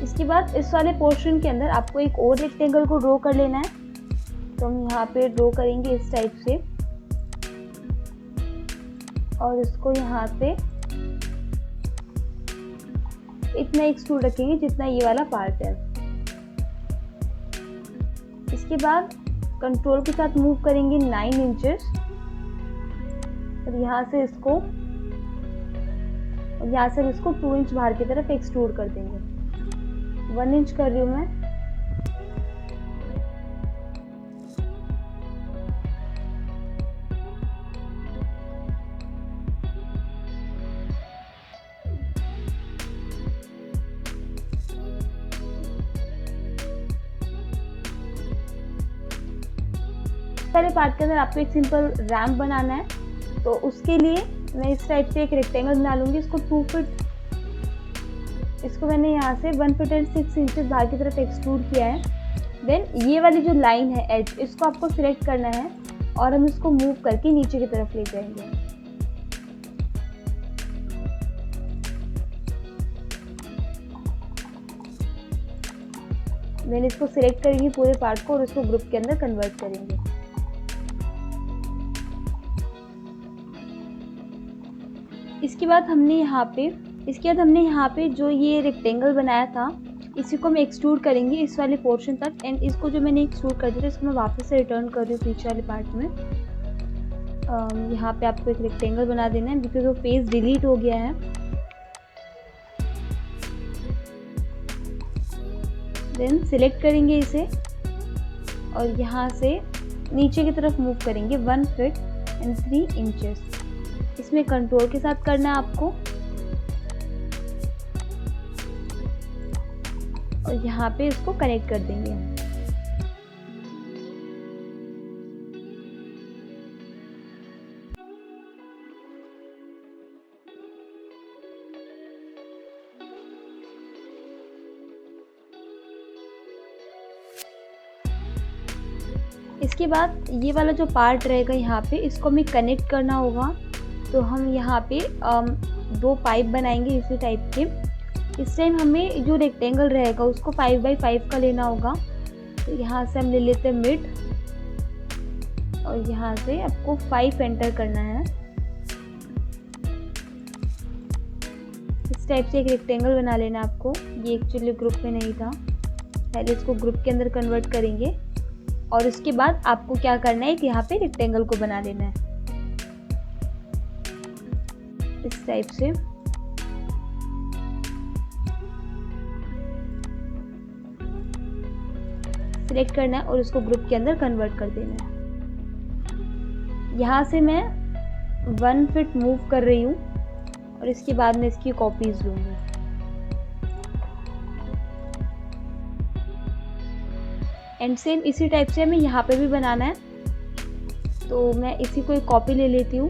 इसके बाद इस वाले पोर्शन के अंदर आपको एक और रेक्टेंगल को ड्रॉ कर लेना है। तो हम यहाँ पे ड्रॉ करेंगे इस टाइप से, और इसको यहाँ पे इतना एक्सट्रूड रखेंगे जितना ये वाला पार्ट है। इसके बाद कंट्रोल के साथ मूव करेंगे 9 इंचेस, और यहाँ से इसको 2 इंच बाहर की तरफ एक्सट्रूड कर देंगे। 1 इंच कर रही हूँ मैं। वाले पार्ट के अंदर आपको एक सिंपल रैम्प बनाना है, तो उसके लिए मैं इस टाइप से एक रेक्टेंगल बना लूँगी। इसको 2 फीट, इसको मैंने यहाँ से 1 फीट एंड 6 इंचेस बाहर की तरफ एक्सट्रूड किया है। देन ये वाली जो लाइन है एज, इसको आपको सिलेक्ट करना है और हम इसको मूव करके नीचे की तरफ ले जाएंगे। देन इसको सिलेक्ट करेंगे पूरे पार्ट को और इसको ग्रुप के अंदर कन्वर्ट करेंगे। इसके बाद हमने यहाँ पे जो ये रेक्टेंगल बनाया था, इसी को हम एक्सट्रूड करेंगे इस वाले पोर्शन तक। एंड इसको जो मैंने एक्सट्रूड कर दिया था, इसको मैं वापस से रिटर्न कर रही हूँ पीछे वाले पार्ट में। यहाँ पे आपको एक रेक्टेंगल बना देना है बिकॉज वो फेस डिलीट हो गया है। देन सिलेक्ट करेंगे इसे और यहाँ से नीचे की तरफ मूव करेंगे 1 फीट एंड 3 इंचेस। इसमें कंट्रोल के साथ करना है आपको और यहाँ पे इसको कनेक्ट कर देंगे। इसके बाद ये वाला जो पार्ट रहेगा यहाँ पे, इसको हमें कनेक्ट करना होगा। तो हम यहाँ पे 2 पाइप बनाएंगे इसी टाइप के। इस टाइम हमें जो रेक्टेंगल रहेगा उसको 5 बाई 5 का लेना होगा। तो यहाँ से हम ले लेते हैं मिड और यहाँ से आपको 5 एंटर करना है। इस टाइप से एक रेक्टेंगल बना लेना आपको। ये एक्चुअली ग्रुप में नहीं था, पहले इसको ग्रुप के अंदर कन्वर्ट करेंगे और उसके बाद आपको क्या करना है कि यहाँ पे रेक्टेंगल को बना लेना है इस टाइप से। सिलेक्ट करना है और उसको ग्रुप के अंदर कन्वर्ट कर देना है। यहाँ से मैं 1 फीट मूव कर रही हूँ और इसके बाद मैं इसकी कॉपीज लूँगी। एंड सेम इसी टाइप से हमें यहाँ पे भी बनाना है। तो मैं इसी को एक कॉपी ले लेती हूँ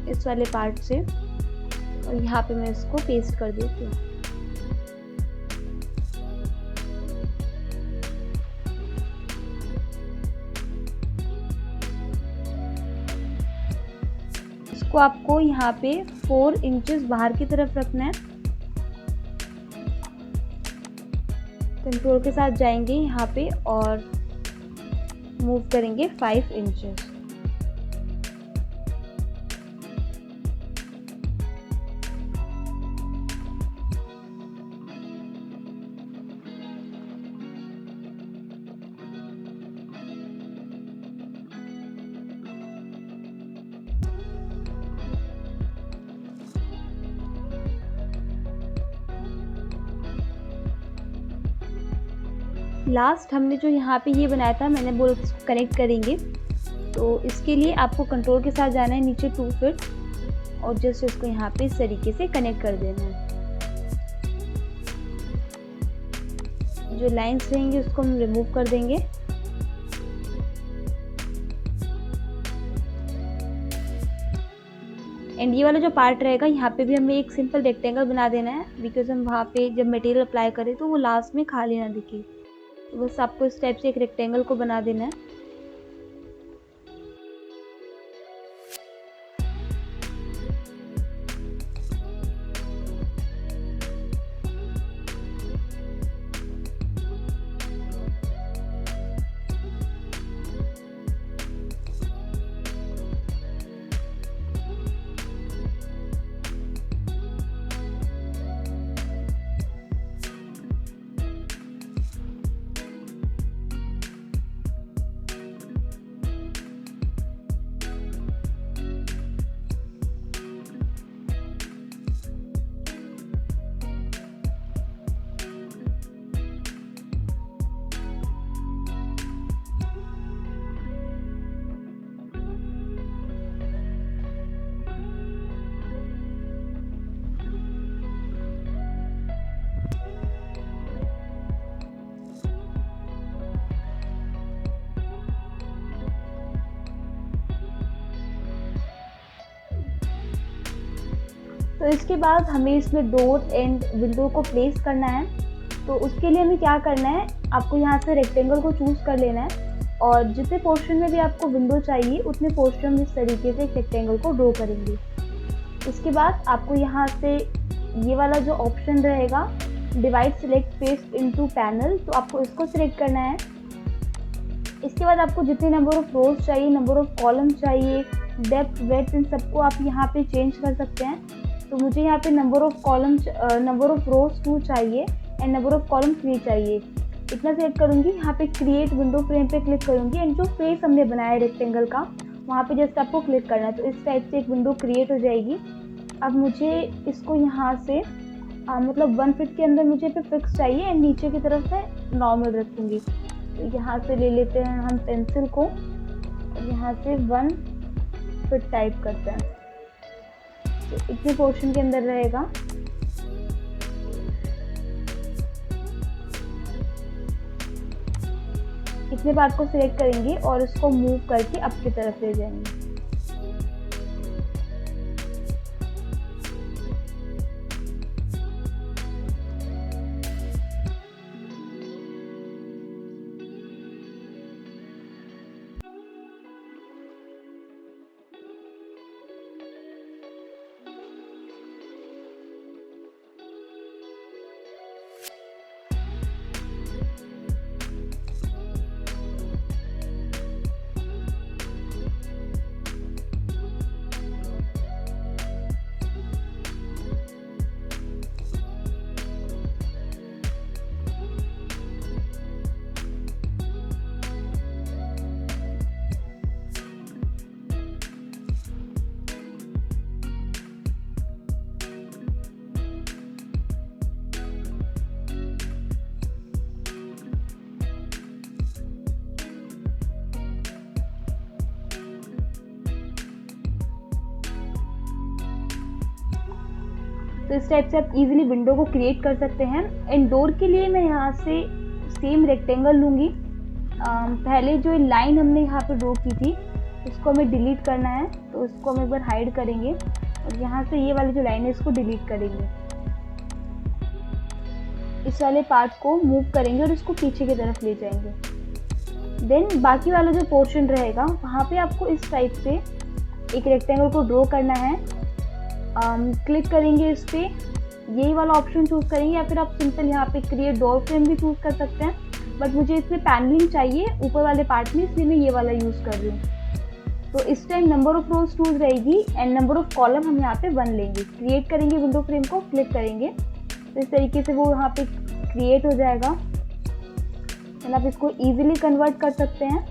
इस वाले पार्ट से और यहाँ पे मैं इसको पेस्ट कर देती हूँ। इसको आपको यहाँ पे 4 इंचेस बाहर की तरफ रखना है। कंट्रोल के साथ जाएंगे यहाँ पे और मूव करेंगे 5 इंचेस। लास्ट हमने जो यहाँ पे ये बनाया था, मैंने बोला इसको कनेक्ट करेंगे। तो इसके लिए आपको कंट्रोल के साथ जाना है नीचे 2 फीट और जस्ट इसको यहाँ पे इस तरीके से कनेक्ट कर देना है। जो लाइंस रहेंगे उसको हम रिमूव कर देंगे। एंड ये वाला जो पार्ट रहेगा यहाँ पे भी हमें एक सिंपल रेक्टेंगल बना देना है बिकॉज हम वहाँ पे जब मटेरियल अप्लाई करें तो वो लास्ट में खाली ना दिखे। तो बस आपको इस टाइप से एक रेक्टेंगल को बना देना है। तो इसके बाद हमें इसमें डोर एंड विंडो को प्लेस करना है। तो उसके लिए हमें क्या करना है, आपको यहाँ से रेक्टेंगल को चूज़ कर लेना है और जितने पोर्शन में भी आपको विंडो चाहिए उतने पोर्शन में इस तरीके से एक रेक्टेंगल को ड्रॉ करेंगे। इसके बाद आपको यहाँ से ये वाला जो ऑप्शन रहेगा divide select face into panel, तो आपको इसको सिलेक्ट करना है। इसके बाद आपको जितने नंबर ऑफ रोज चाहिए, नंबर ऑफ कॉलम चाहिए, डेप्थ वेड्थ, इन सबको आप यहाँ पे चेंज कर सकते हैं। तो मुझे यहाँ पे नंबर ऑफ रोज 2 चाहिए एंड नंबर ऑफ कॉलम 3 चाहिए, इतना सेलेक्ट करूँगी। यहाँ पे क्रिएट विंडो फ्रेम पे क्लिक करूँगी एंड जो फेस हमने बनाया है रेक्टेंगल का वहाँ पे जस्ट आपको क्लिक करना है, तो इस टाइप से एक विंडो क्रिएट हो जाएगी। अब मुझे इसको यहाँ से मतलब 1 फीट के अंदर मुझे पे फिक्स चाहिए एंड नीचे की तरफ मैं नॉर्मल रखूँगी। तो यहाँ से ले लेते हैं हम पेंसिल को और यहाँ से 1 फीट टाइप करते हैं, तो इतने पोर्शन के अंदर रहेगा। इतने पार्ट को सिलेक्ट करेंगे और इसको मूव करके अप की तरफ ले जाएंगे। तो इस टाइप से आप इजीली विंडो को क्रिएट कर सकते हैं। एंड डोर के लिए मैं यहाँ से सेम रेक्टेंगल लूँगी। पहले जो लाइन हमने यहाँ पे ड्रॉ की थी उसको हमें डिलीट करना है, तो उसको हम एक बार हाइड करेंगे और यहाँ से ये वाली जो लाइन है इसको डिलीट करेंगे। इस वाले पार्ट को मूव करेंगे और इसको पीछे की तरफ ले जाएंगे। देन बाकी वाला जो पोर्शन रहेगा वहाँ पे आपको इस टाइप से एक रेक्टेंगल को ड्रॉ करना है। क्लिक करेंगे इस पर, यही वाला ऑप्शन चूज़ करेंगे या फिर आप सिंपल यहाँ पे क्रिएट डोर फ्रेम भी चूज़ कर सकते हैं, बट मुझे इसमें पैनलिंग चाहिए ऊपर वाले पार्ट में, इसलिए मैं ये वाला यूज़ कर रही हूँ। तो इस टाइम नंबर ऑफ रोज 2 रहेगी एंड नंबर ऑफ कॉलम हम यहाँ पे 1 लेंगे। क्रिएट करेंगे विंडो फ्रेम को, क्लिक करेंगे तो इस तरीके से वो यहाँ पे क्रिएट हो जाएगा एंड आप इसको ईजिली कन्वर्ट कर सकते हैं।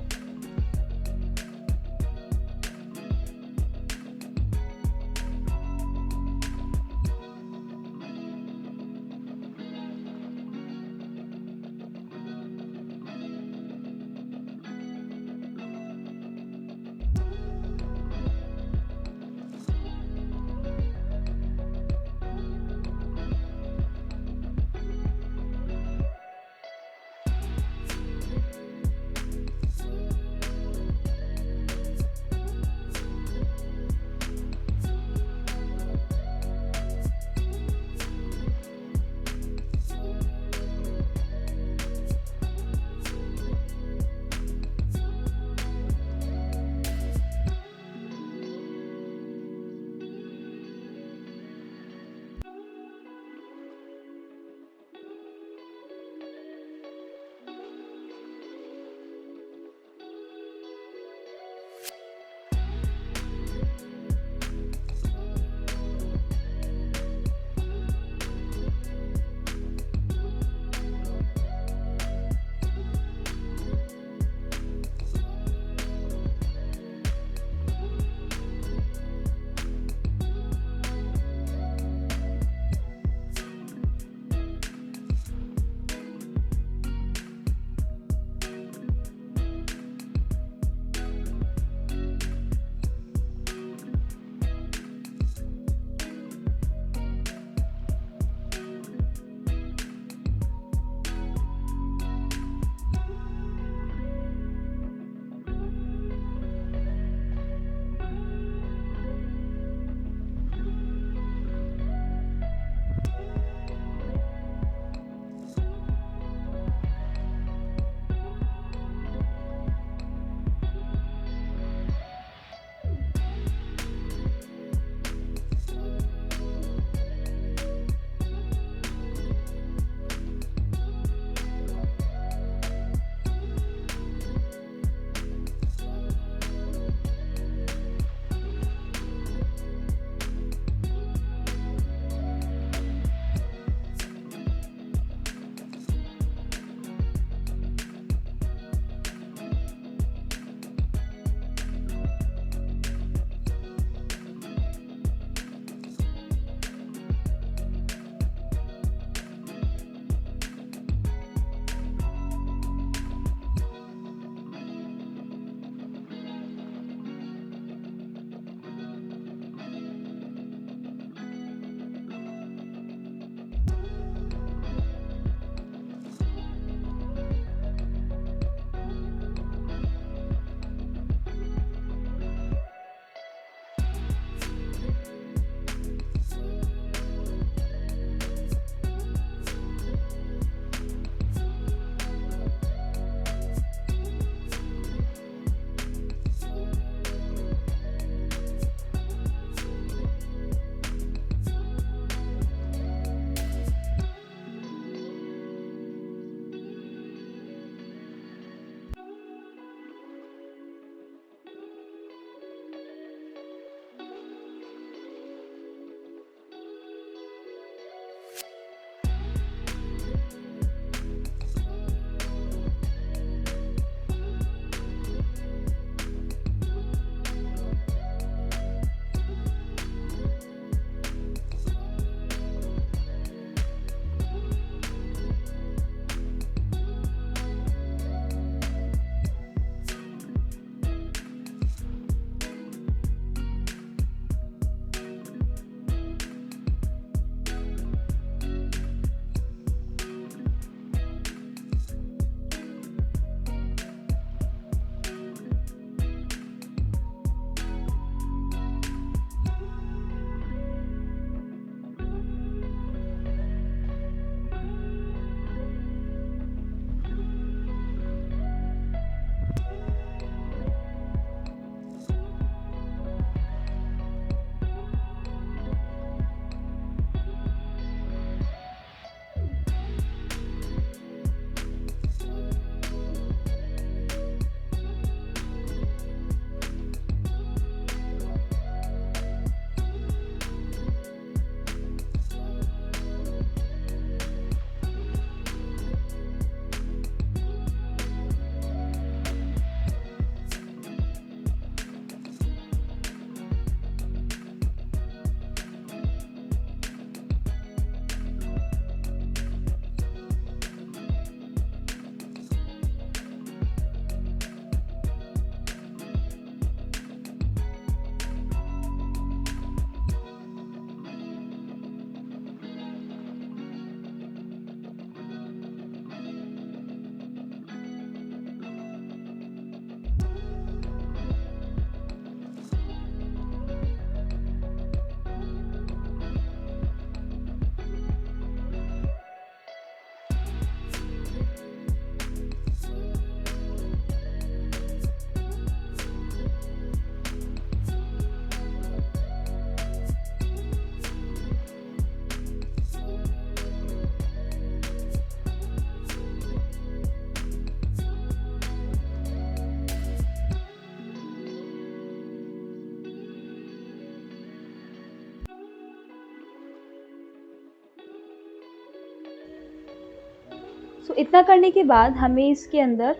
सो इतना करने के बाद हमें इसके अंदर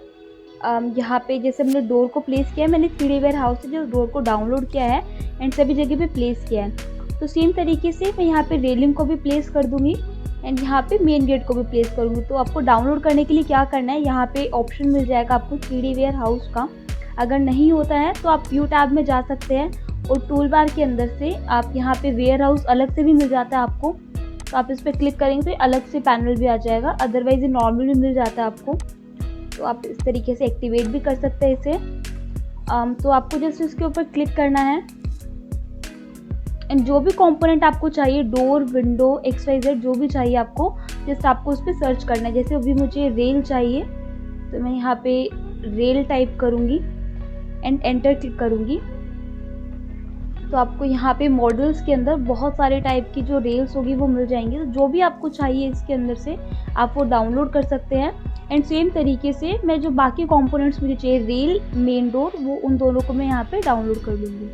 यहाँ पे जैसे हमने डोर को प्लेस किया है, मैंने 3D वेयर हाउस से जो डोर को डाउनलोड किया है एंड सभी जगह पे प्लेस किया है। तो सेम तरीके से मैं यहाँ पे रेलिंग को भी प्लेस कर दूँगी एंड यहाँ पे मेन गेट को भी प्लेस करूँगी। तो आपको डाउनलोड करने के लिए क्या करना है, यहाँ पे ऑप्शन मिल जाएगा आपको 3D वेयर हाउस का। अगर नहीं होता है तो आप व्यू टैब में जा सकते हैं और टूल बार के अंदर से आप यहाँ पे वेयर हाउस अलग से भी मिल जाता है आपको, तो आप इस पर क्लिक करेंगे तो अलग से पैनल भी आ जाएगा। अदरवाइज ये नॉर्मल भी मिल जाता है आपको, तो आप इस तरीके से एक्टिवेट भी कर सकते हैं इसे। तो आपको जस्ट इसके ऊपर क्लिक करना है एंड जो भी कंपोनेंट आपको चाहिए, डोर, विंडो, XYZ जो भी चाहिए आपको, जस्ट आपको उस पर सर्च करना है। जैसे अभी मुझे रेल चाहिए तो मैं यहाँ पे रेल टाइप करूँगी एंड एंटर क्लिक करूँगी। तो आपको यहाँ पे मॉडल्स के अंदर बहुत सारे टाइप की जो रेल्स होगी वो मिल जाएंगी। तो जो भी आपको चाहिए इसके अंदर से आप वो डाउनलोड कर सकते हैं। एंड सेम तरीके से मैं जो बाकी कंपोनेंट्स मुझे चाहिए, रेल, मेन डोर, वो उन दोनों को मैं यहाँ पे डाउनलोड कर लूँगी।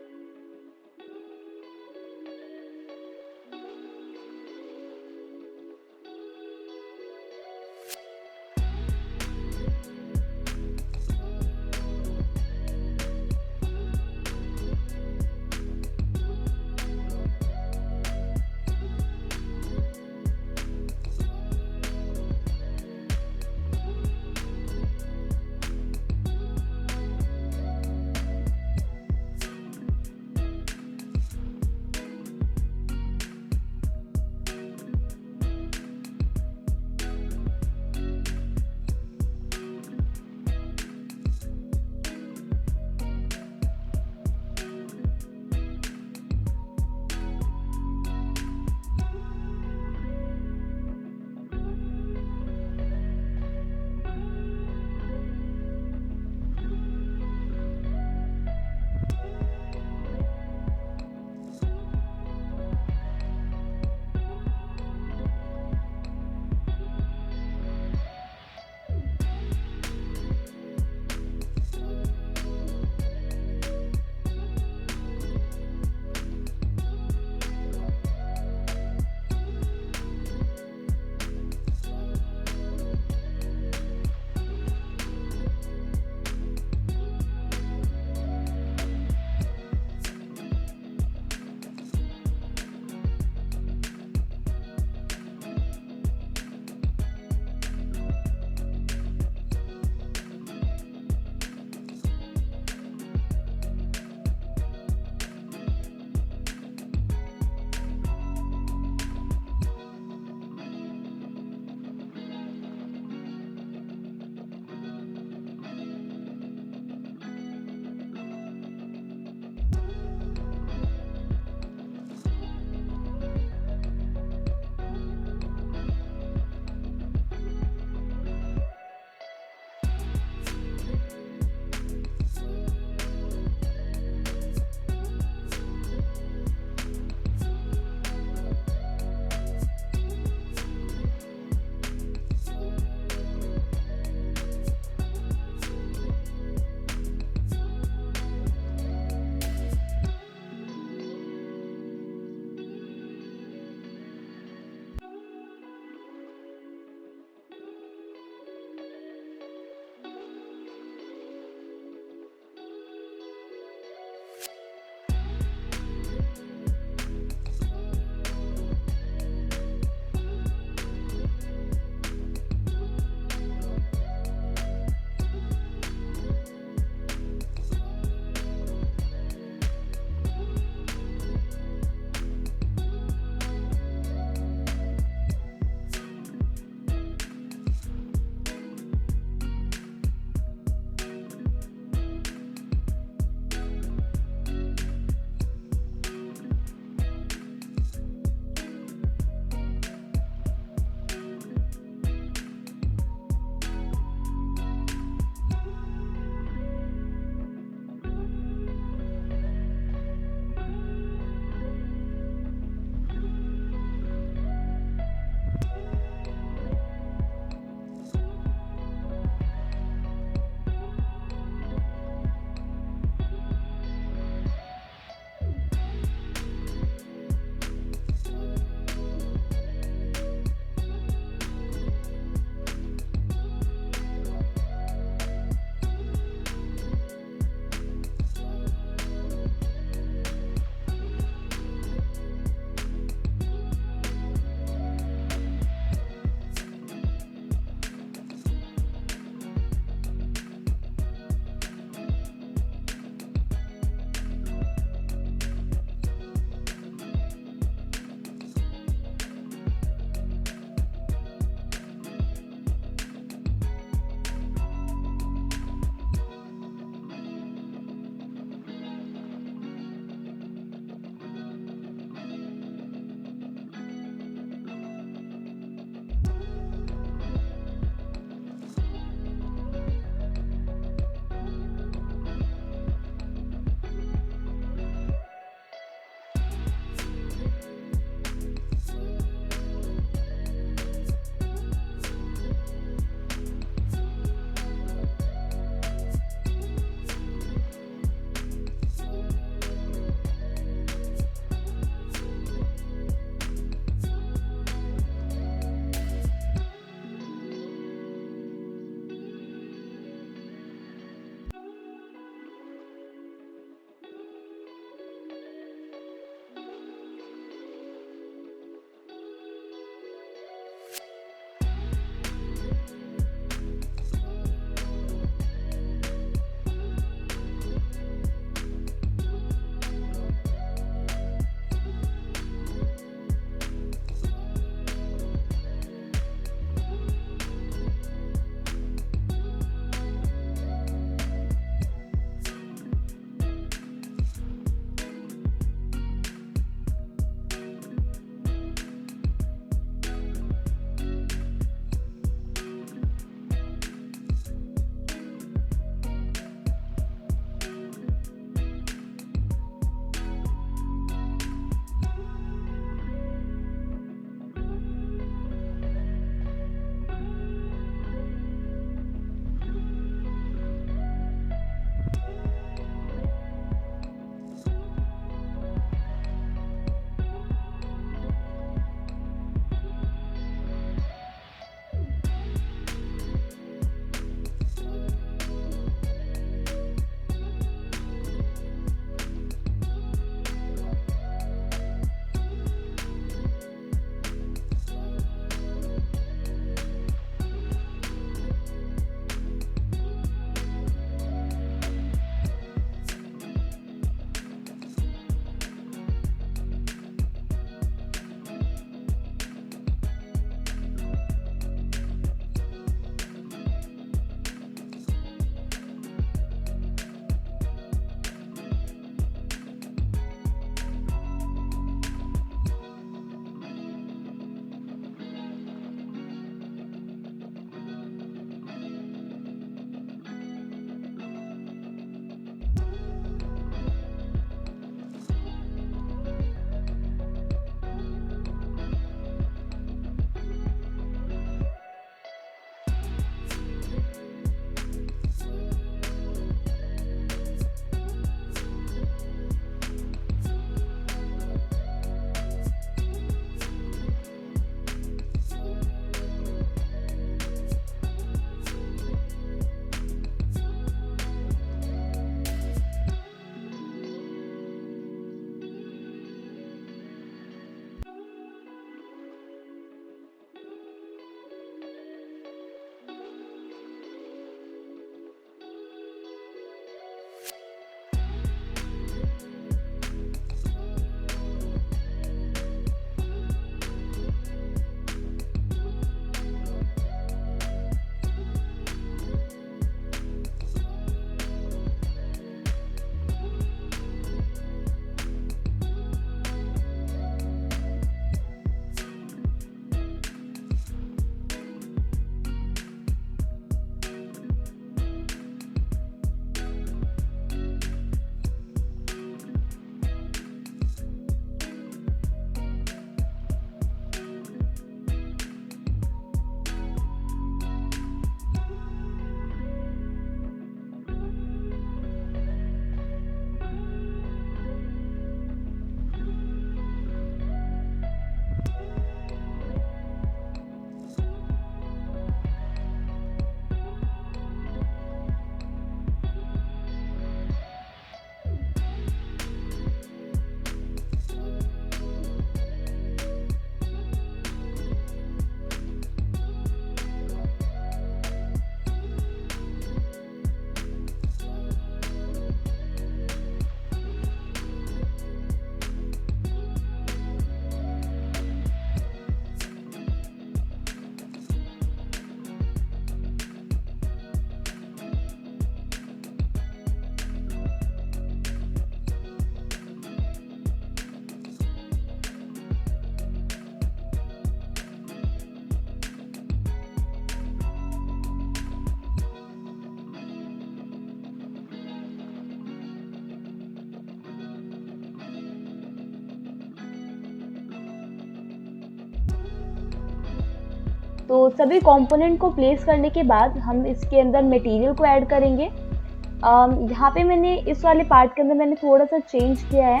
तो सभी कंपोनेंट को प्लेस करने के बाद हम इसके अंदर मटेरियल को ऐड करेंगे। यहाँ पे मैंने इस वाले पार्ट के अंदर मैंने थोड़ा सा चेंज किया है।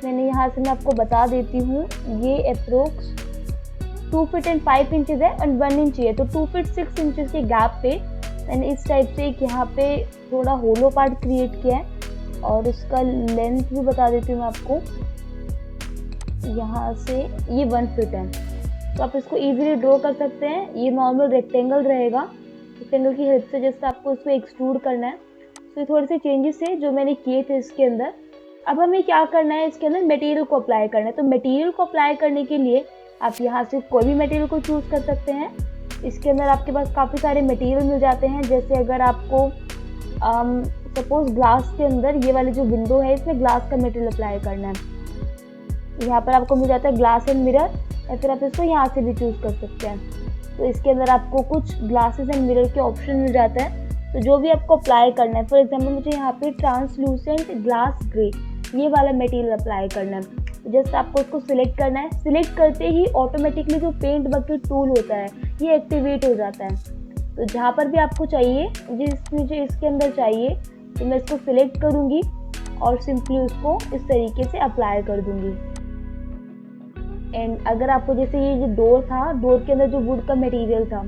मैंने यहाँ से मैं आपको बता देती हूँ, ये अप्रोक्स 2 फीट एंड 5 इंचेस है और 1 इंच है, तो 2 फीट 6 इंचेस के गैप पे मैंने इस टाइप से एक यहाँ पे थोड़ा होलो पार्ट क्रिएट किया है। और इसका लेंथ भी बता देती हूँ मैं आपको, यहाँ से ये 1 फीट है, तो आप इसको इजीली ड्रॉ कर सकते हैं। ये नॉर्मल रेक्टेंगल रहेगा, रेक्टेंगल की हेल्प से जैसे आपको इसको एक्सट्रूड करना है। तो थोड़े से चेंजेस है जो मैंने किए थे इसके अंदर। अब हमें क्या करना है, इसके अंदर मटेरियल को अप्लाई करना है। तो मटेरियल को अप्लाई करने के लिए आप यहाँ से कोई भी मटेरियल को चूज़ कर सकते हैं। इसके अंदर आपके पास काफ़ी सारे मटेरियल मिल जाते हैं। जैसे अगर आपको सपोज ग्लास के अंदर ये वाले जो विंडो है इसमें ग्लास का मटेरियल अप्लाई करना है, यहाँ पर आपको मिल जाता है ग्लास एंड मिरर, या फिर आप इसको यहाँ से भी चूज़ कर सकते हैं। तो इसके अंदर आपको कुछ ग्लासेस एंड मिरर के ऑप्शन मिल जाता है। तो जो भी आपको अप्लाई करना है, फॉर एग्जांपल मुझे यहाँ पे ट्रांसलूसेंट ग्लास ग्रे ये वाला मटेरियल अप्लाई करना है। तो जस्ट आपको उसको सिलेक्ट करना है। सिलेक्ट करते ही ऑटोमेटिकली जो पेंट बकेट टूल होता है ये एक्टिवेट हो जाता है। तो जहाँ पर भी आपको चाहिए, मुझे इसके अंदर चाहिए, तो मैं इसको सिलेक्ट करूँगी और सिंपली उसको इस तरीके से अप्लाई कर दूँगी। एंड अगर आपको जैसे ये जो डोर था, डोर के अंदर जो वुड का मटेरियल था,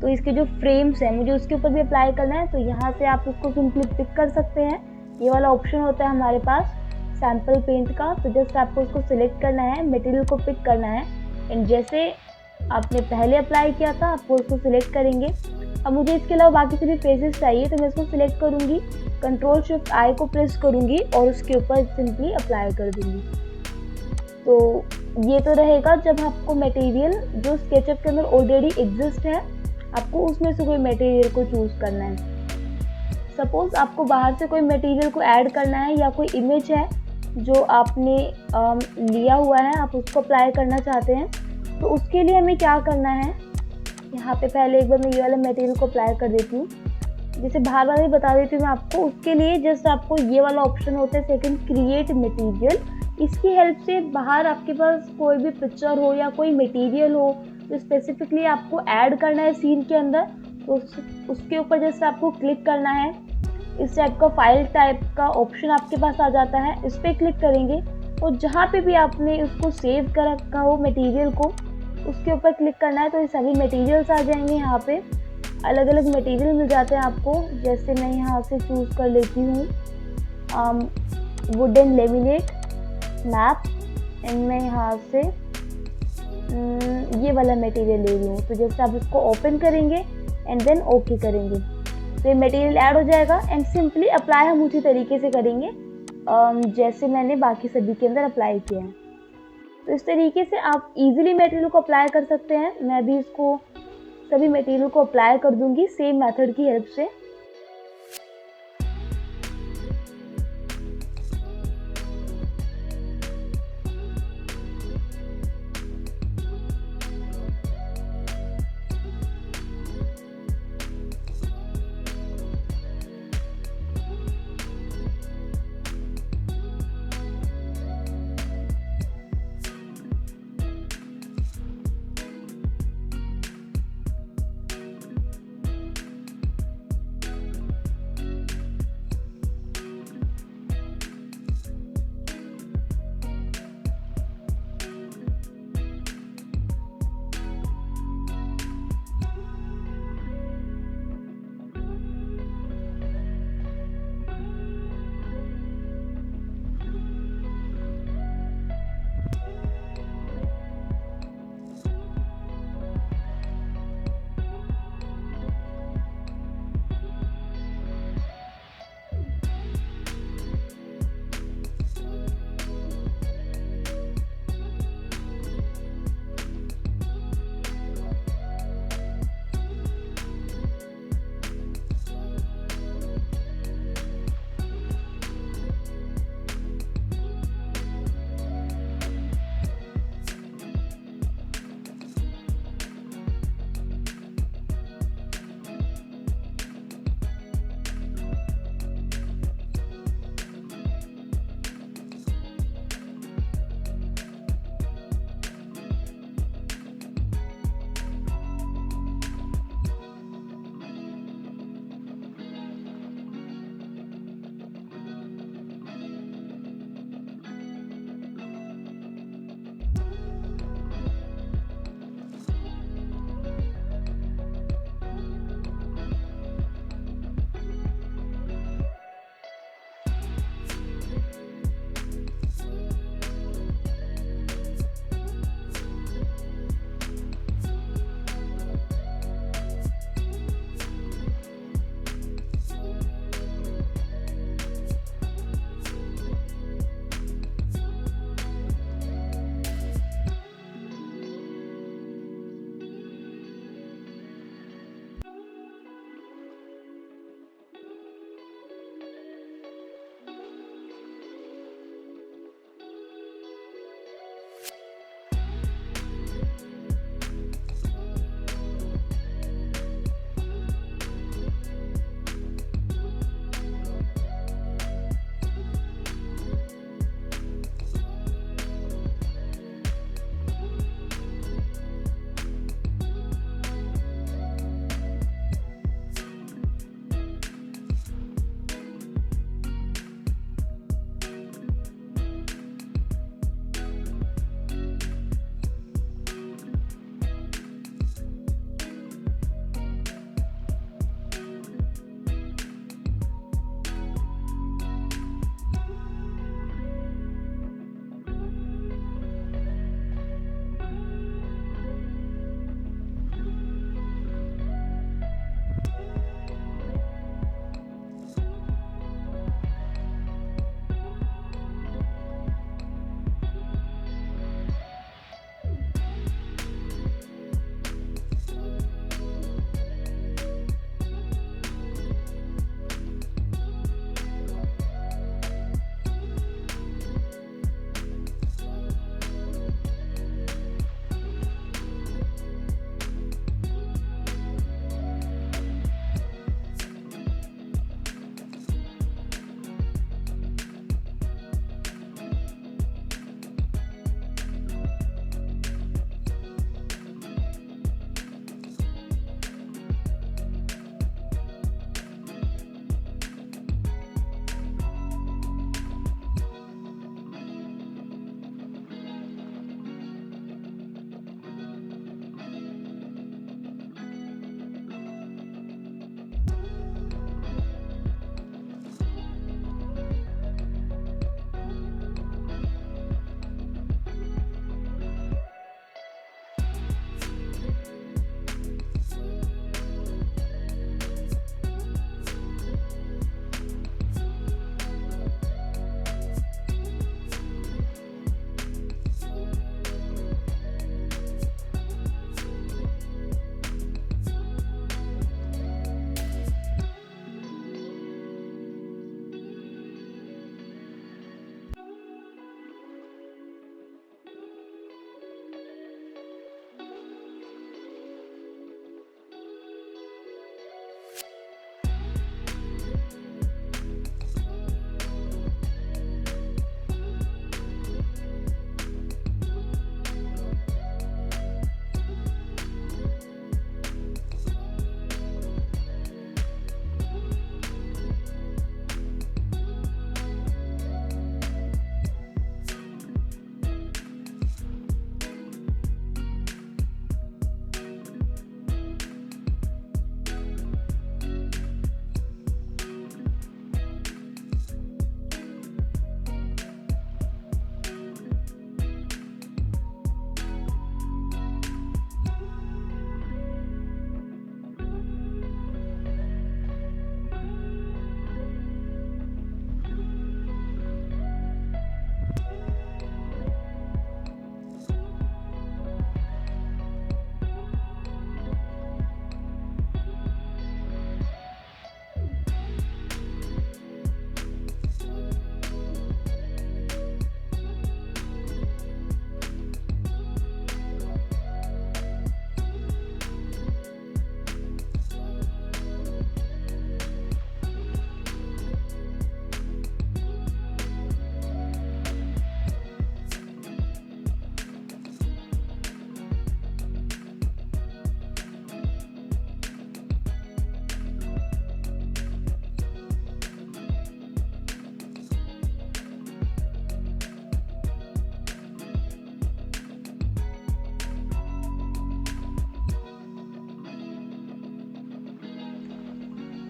तो इसके जो फ्रेम्स हैं मुझे उसके ऊपर भी अप्लाई करना है। तो यहाँ से आप उसको सिंपली पिक कर सकते हैं। ये वाला ऑप्शन होता है हमारे पास सैम्पल पेंट का। तो जस्ट आपको उसको सिलेक्ट करना है, मटेरियल को पिक करना है, एंड जैसे आपने पहले अप्लाई किया था आपको उसको सिलेक्ट करेंगे। अब मुझे इसके अलावा बाकी सभी फेसेस चाहिए, तो मैं इसको सिलेक्ट करूँगी, Ctrl+Shift+I को प्रेस करूँगी और उसके ऊपर सिंपली अप्लाई कर दूँगी। तो ये तो रहेगा जब आपको मटेरियल जो स्केचअप के अंदर ऑलरेडी एग्जिस्ट है, आपको उसमें से कोई मटेरियल को चूज़ करना है। सपोज आपको बाहर से कोई मटेरियल को ऐड करना है, या कोई इमेज है जो आपने लिया हुआ है, आप उसको अप्लाई करना चाहते हैं, तो उसके लिए हमें क्या करना है, यहाँ पे पहले एक बार मैं ये वाला मटेरियल को अप्लाई कर देती हूँ। जैसे बाहर वाले बता देती हूँ मैं आपको, उसके लिए जस्ट आपको ये वाला ऑप्शन होता है सेकंड, क्रिएट मटेरियल। इसकी हेल्प से बाहर आपके पास कोई भी पिक्चर हो या कोई मटेरियल हो जो स्पेसिफिकली आपको ऐड करना है सीन के अंदर, तो उसके ऊपर जैसे आपको क्लिक करना है। इस टाइप का फाइल टाइप का ऑप्शन आपके पास आ जाता है, इस पर क्लिक करेंगे और जहाँ पे भी आपने उसको सेव कर रखा हो मटेरियल को, उसके ऊपर क्लिक करना है। तो ये सभी मटेरियल्स आ जाएंगे। यहाँ पे अलग अलग मटेरियल मिल जाते हैं आपको। जैसे मैं यहाँ से चूज़ कर लेती हूँ वुडन लेमिनेट मैप, एंड मैं यहाँ से ये वाला मटेरियल ले लूँ। तो जैसे आप इसको ओपन करेंगे एंड देन ओके करेंगे, तो ये मटेरियल ऐड हो जाएगा। एंड सिंपली अप्लाई हम उसी तरीके से करेंगे जैसे मैंने बाकी सभी के अंदर अप्लाई किया है। तो इस तरीके से आप इजीली मटेरियल को अप्लाई कर सकते हैं। मैं भी इसको सभी मटेरियल को अप्लाई कर दूंगी सेम मेथड की हेल्प से।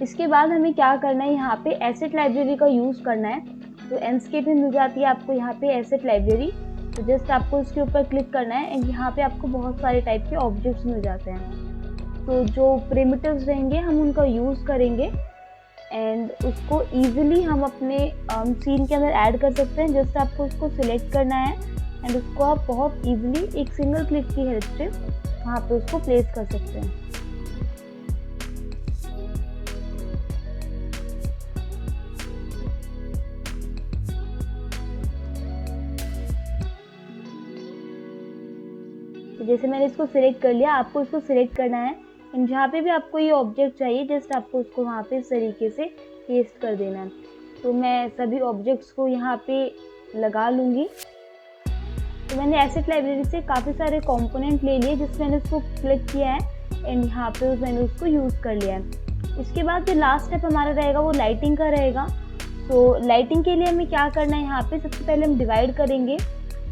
इसके बाद हमें क्या करना है, यहाँ पे एसेट लाइब्रेरी का यूज़ करना है। तो एंडस्केप में मिल जाती है आपको यहाँ पे एसेट लाइब्रेरी। तो जस्ट आपको इसके ऊपर क्लिक करना है एंड यहाँ पे आपको बहुत सारे टाइप के ऑब्जेक्ट्स मिल जाते हैं। तो जो प्रिमिटिव्स रहेंगे हम उनका यूज़ करेंगे एंड उसको ईजिली हम अपने सीन के अंदर ऐड कर सकते हैं। जस्ट आपको उसको सिलेक्ट करना है एंड उसको आप बहुत ईजिली एक सिंगल क्लिक की हेल्प से वहाँ पे उसको प्लेस कर सकते हैं। तो जैसे मैंने इसको सिलेक्ट कर लिया, आपको इसको सिलेक्ट करना है एंड जहाँ पे भी आपको ये ऑब्जेक्ट चाहिए जस्ट आपको उसको वहाँ पे इस तरीके से पेस्ट कर देना है। तो मैं सभी ऑब्जेक्ट्स को यहाँ पे लगा लूँगी। तो मैंने एसेट लाइब्रेरी से काफ़ी सारे कंपोनेंट ले लिए जिसमें मैंने उसको क्लिक किया है एंड यहाँ पे मैंने उसको यूज़ कर लिया है। इसके बाद जो लास्ट स्टेप हमारा रहेगा वो लाइटिंग का रहेगा। तो लाइटिंग के लिए हमें क्या करना है, यहाँ पे सबसे पहले हम डिवाइड करेंगे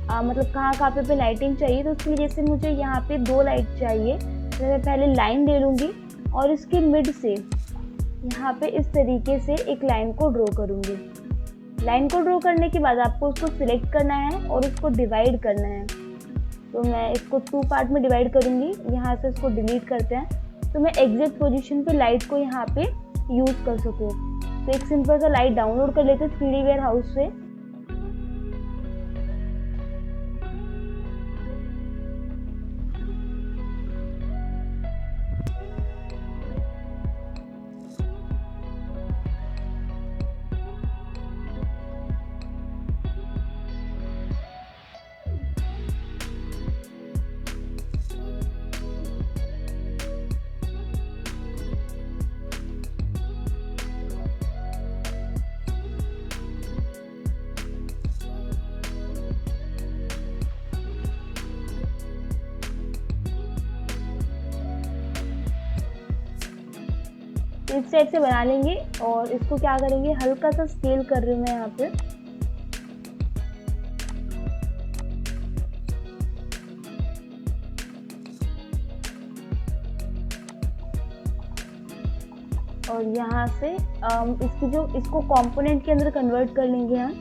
मतलब कहाँ पे लाइटिंग चाहिए। तो उसके लिए जैसे मुझे यहाँ पे 2 लाइट चाहिए तो मैं पहले लाइन ले लूँगी और इसके मिड से यहाँ पे इस तरीके से एक लाइन को ड्रॉ करूँगी। लाइन को ड्रॉ करने के बाद आपको उसको सिलेक्ट करना है और उसको डिवाइड करना है। तो मैं इसको 2 पार्ट में डिवाइड करूँगी। यहाँ से इसको डिलीट करते हैं तो मैं एग्जैक्ट पोजीशन पे लाइट को यहाँ पे यूज़ कर सकूँ। तो एक सिंपल सा लाइट डाउनलोड कर लेते हैं 3D वेयर हाउस से। इस टाइप से बना लेंगे और इसको क्या करेंगे, हल्का सा स्केल कर रही हूँ मैं यहाँ पे। और यहाँ से इसको कंपोनेंट के अंदर कन्वर्ट कर लेंगे हम।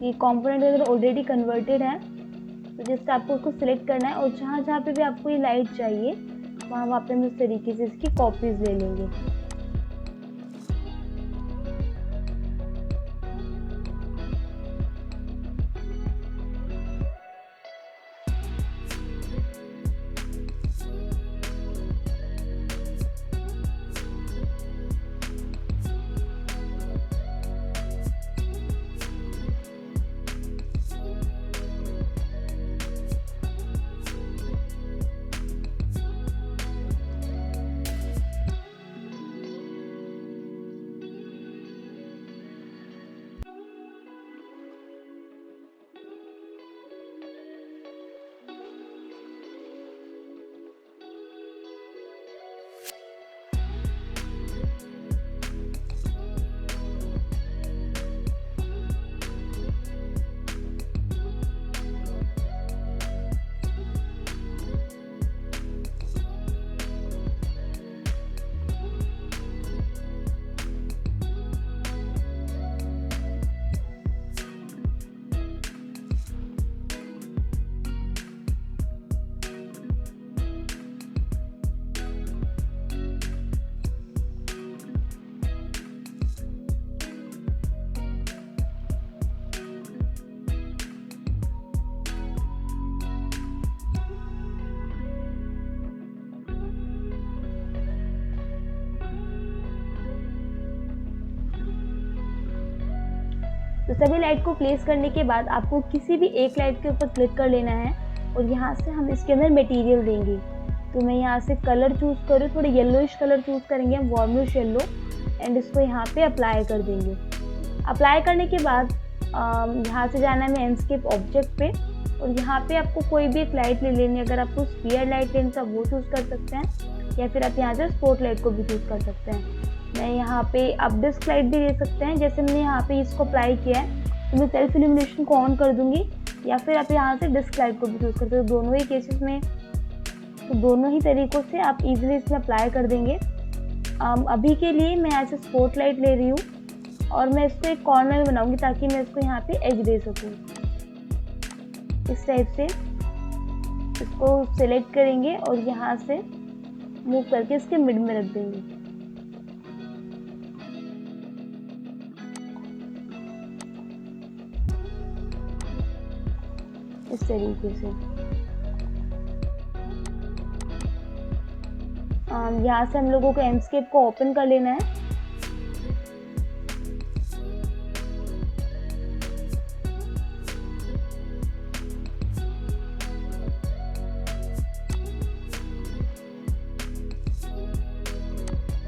ये कंपोनेंट के अंदर ऑलरेडी कन्वर्टेड है। तो जस्ट आपको उसको सिलेक्ट करना है और जहाँ पे भी आपको ये लाइट चाहिए वहाँ पे हम इस तरीके से इसकी कॉपीज ले लेंगे। तो सभी लाइट को प्लेस करने के बाद आपको किसी भी एक लाइट के ऊपर क्लिक कर लेना है और यहाँ से हम इसके अंदर मटेरियल देंगे। तो मैं यहाँ से कलर चूज़ करूँ, थोड़ा येलोइश कलर चूज़ करेंगे हम, वार्मिश येलो, एंड इसको यहाँ पे अप्लाई कर देंगे। अप्लाई करने के बाद यहाँ से जाना है मैं लैंडस्केप ऑब्जेक्ट पे और यहाँ पे आपको कोई भी एक लाइट ले लेनी है। अगर आपको स्फीयर लाइट लेनी है वो चूज़ कर सकते हैं या फिर आप यहाँ से स्पॉट लाइट को भी चूज़ कर सकते हैं। मैं यहाँ पे आप डिस्क लाइट भी दे सकते हैं। जैसे मैंने यहाँ पे इसको अप्लाई किया है तो मैं सेल्फ इल्यूमिनेशन को ऑन कर दूंगी या फिर आप यहाँ से डिस्क लाइट को भी चूज़ करते हो। दोनों ही केसेस में, तो दोनों ही तरीक़ों से आप इजीली इसमें अप्लाई कर देंगे। अभी के लिए मैं ऐसे स्पॉटलाइट ले रही हूँ और मैं इसको एक कॉर्नर बनाऊंगी ताकि मैं इसको यहाँ पे एज दे सकूँ। इस टाइप से इसको सिलेक्ट करेंगे और यहाँ से मूव करके इसके मिड में रख देंगे। इस तरीके से यहाँ से हम लोगों को एंडस्केप को ओपन कर लेना है।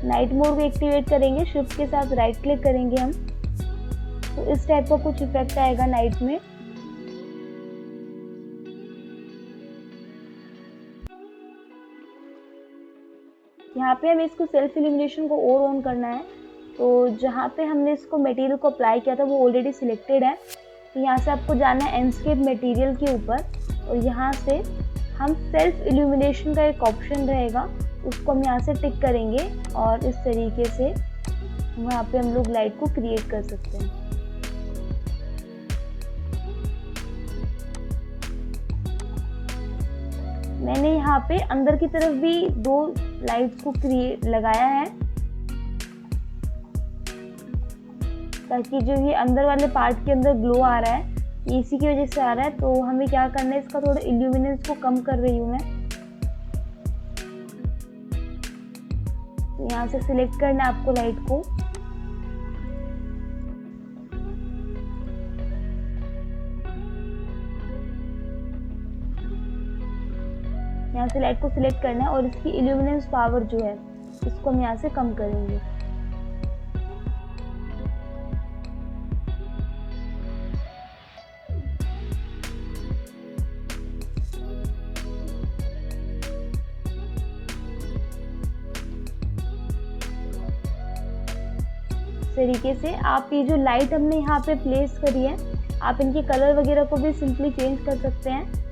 नाइट मोड को एक्टिवेट करेंगे, शिफ्ट के साथ राइट क्लिक करेंगे हम, तो इस टाइप का कुछ इफेक्ट आएगा नाइट में। यहाँ पे हमें इसको सेल्फ इल्यूमिनेशन को और ऑन करना है। तो जहाँ पे हमने इसको मटेरियल को अप्लाई किया था वो ऑलरेडी सिलेक्टेड है, तो यहाँ से आपको जाना है एंडस्केप मटेरियल के ऊपर और यहाँ से हम सेल्फ इल्यूमिनेशन का एक ऑप्शन रहेगा, उसको हम यहाँ से टिक करेंगे और इस तरीके से वहाँ पे हम लोग लाइट को क्रिएट कर सकते हैं। मैंने यहाँ पे अंदर की तरफ भी 2 लाइट्स को लगाया है ताकि जो ये अंदर वाले पार्ट के अंदर ग्लो आ रहा है ये इसी की वजह से आ रहा है। तो हमें क्या करना है, इसका थोड़ा इल्यूमिनेंस को कम कर रही हूँ मैं। तो यहाँ से सिलेक्ट करना है आपको लाइट को, यहाँ से लाइट को सिलेक्ट करना है और इसकी इल्यूमिनेंस पावर जो है इसको हम यहाँ से कम करेंगे। इस तरीके से आप ये जो लाइट हमने यहाँ पे प्लेस करी है, आप इनके कलर वगैरह को भी सिंपली चेंज कर सकते हैं।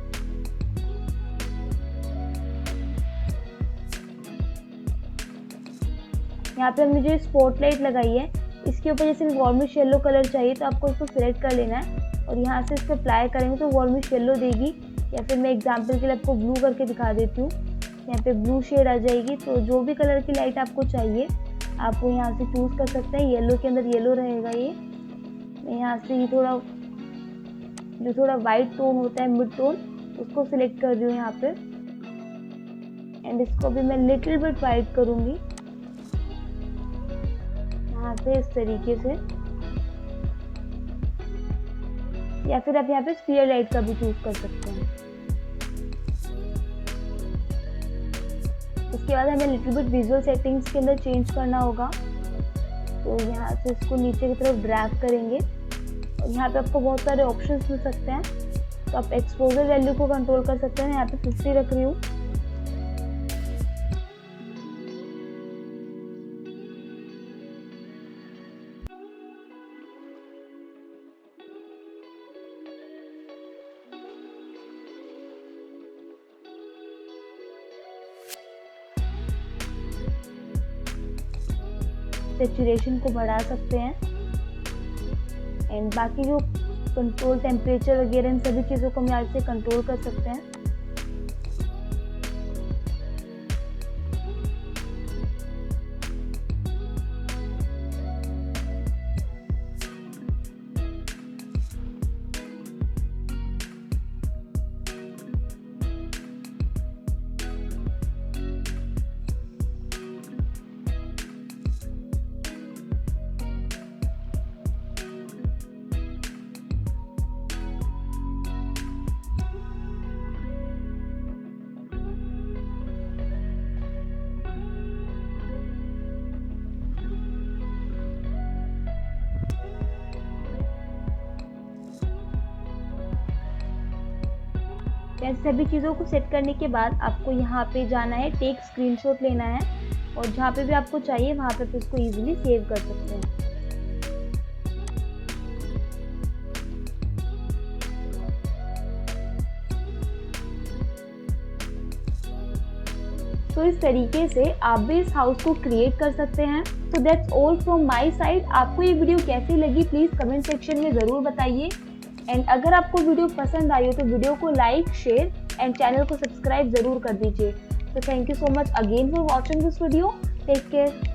यहाँ पे हमने जो स्पॉटलाइट लगाई है इसके ऊपर जैसे वार्मिश येलो कलर चाहिए तो आपको इसको सिलेक्ट कर लेना है और यहाँ से इसको अप्लाई करेंगे तो वार्मिश येलो देगी, या फिर मैं एग्जांपल के लिए आपको ब्लू करके दिखा देती हूँ। यहाँ पे ब्लू शेड आ जाएगी। तो जो भी कलर की लाइट आपको चाहिए आप वो यहाँ से चूज़ कर सकते हैं। येलो के अंदर येलो रहेगा ये। मैं यहाँ से ये थोड़ा वाइट टोन होता है मिड टोन, उसको सिलेक्ट कर रही हूँ यहाँ पे एंड इसको भी मैं लिटिल बिट वाइट करूँगी यहाँ पे इस तरीके से, या फिर आप यहाँ पे स्फीयर लाइट का भी चूज कर सकते हैं। इसके बाद हमें लिटिल बिट विजुअल सेटिंग्स के अंदर चेंज करना होगा। तो यहाँ से इसको नीचे की तरफ ड्रैग करेंगे और यहाँ पे आपको बहुत सारे ऑप्शंस मिल सकते हैं। तो आप एक्सपोजर वैल्यू को कंट्रोल कर सकते हैं। यहाँ पे 50 रख रही हूँ। सैचुरेशन को बढ़ा सकते हैं एंड बाकी जो कंट्रोल टेम्परेचर वगैरह इन सभी चीज़ों को हम यहाँ से कंट्रोल कर सकते हैं। इन सभी चीज़ों को सेट करने के बाद आपको यहाँ पे जाना है, टेक स्क्रीनशॉट लेना है और जहाँ पे भी आपको चाहिए वहाँ पे इसको इजीली सेव कर सकते हैं। तो तो इस तरीके से आप भी इस हाउस को क्रिएट कर सकते हैं। तो that's all from my side. आपको ये वीडियो कैसी लगी प्लीज़ कमेंट सेक्शन में ज़रूर बताइए। एंड अगर आपको वीडियो पसंद आई हो तो वीडियो को लाइक, शेयर एंड चैनल को सब्सक्राइब ज़रूर कर दीजिए। तो thank you so much again for watching this video. Take care.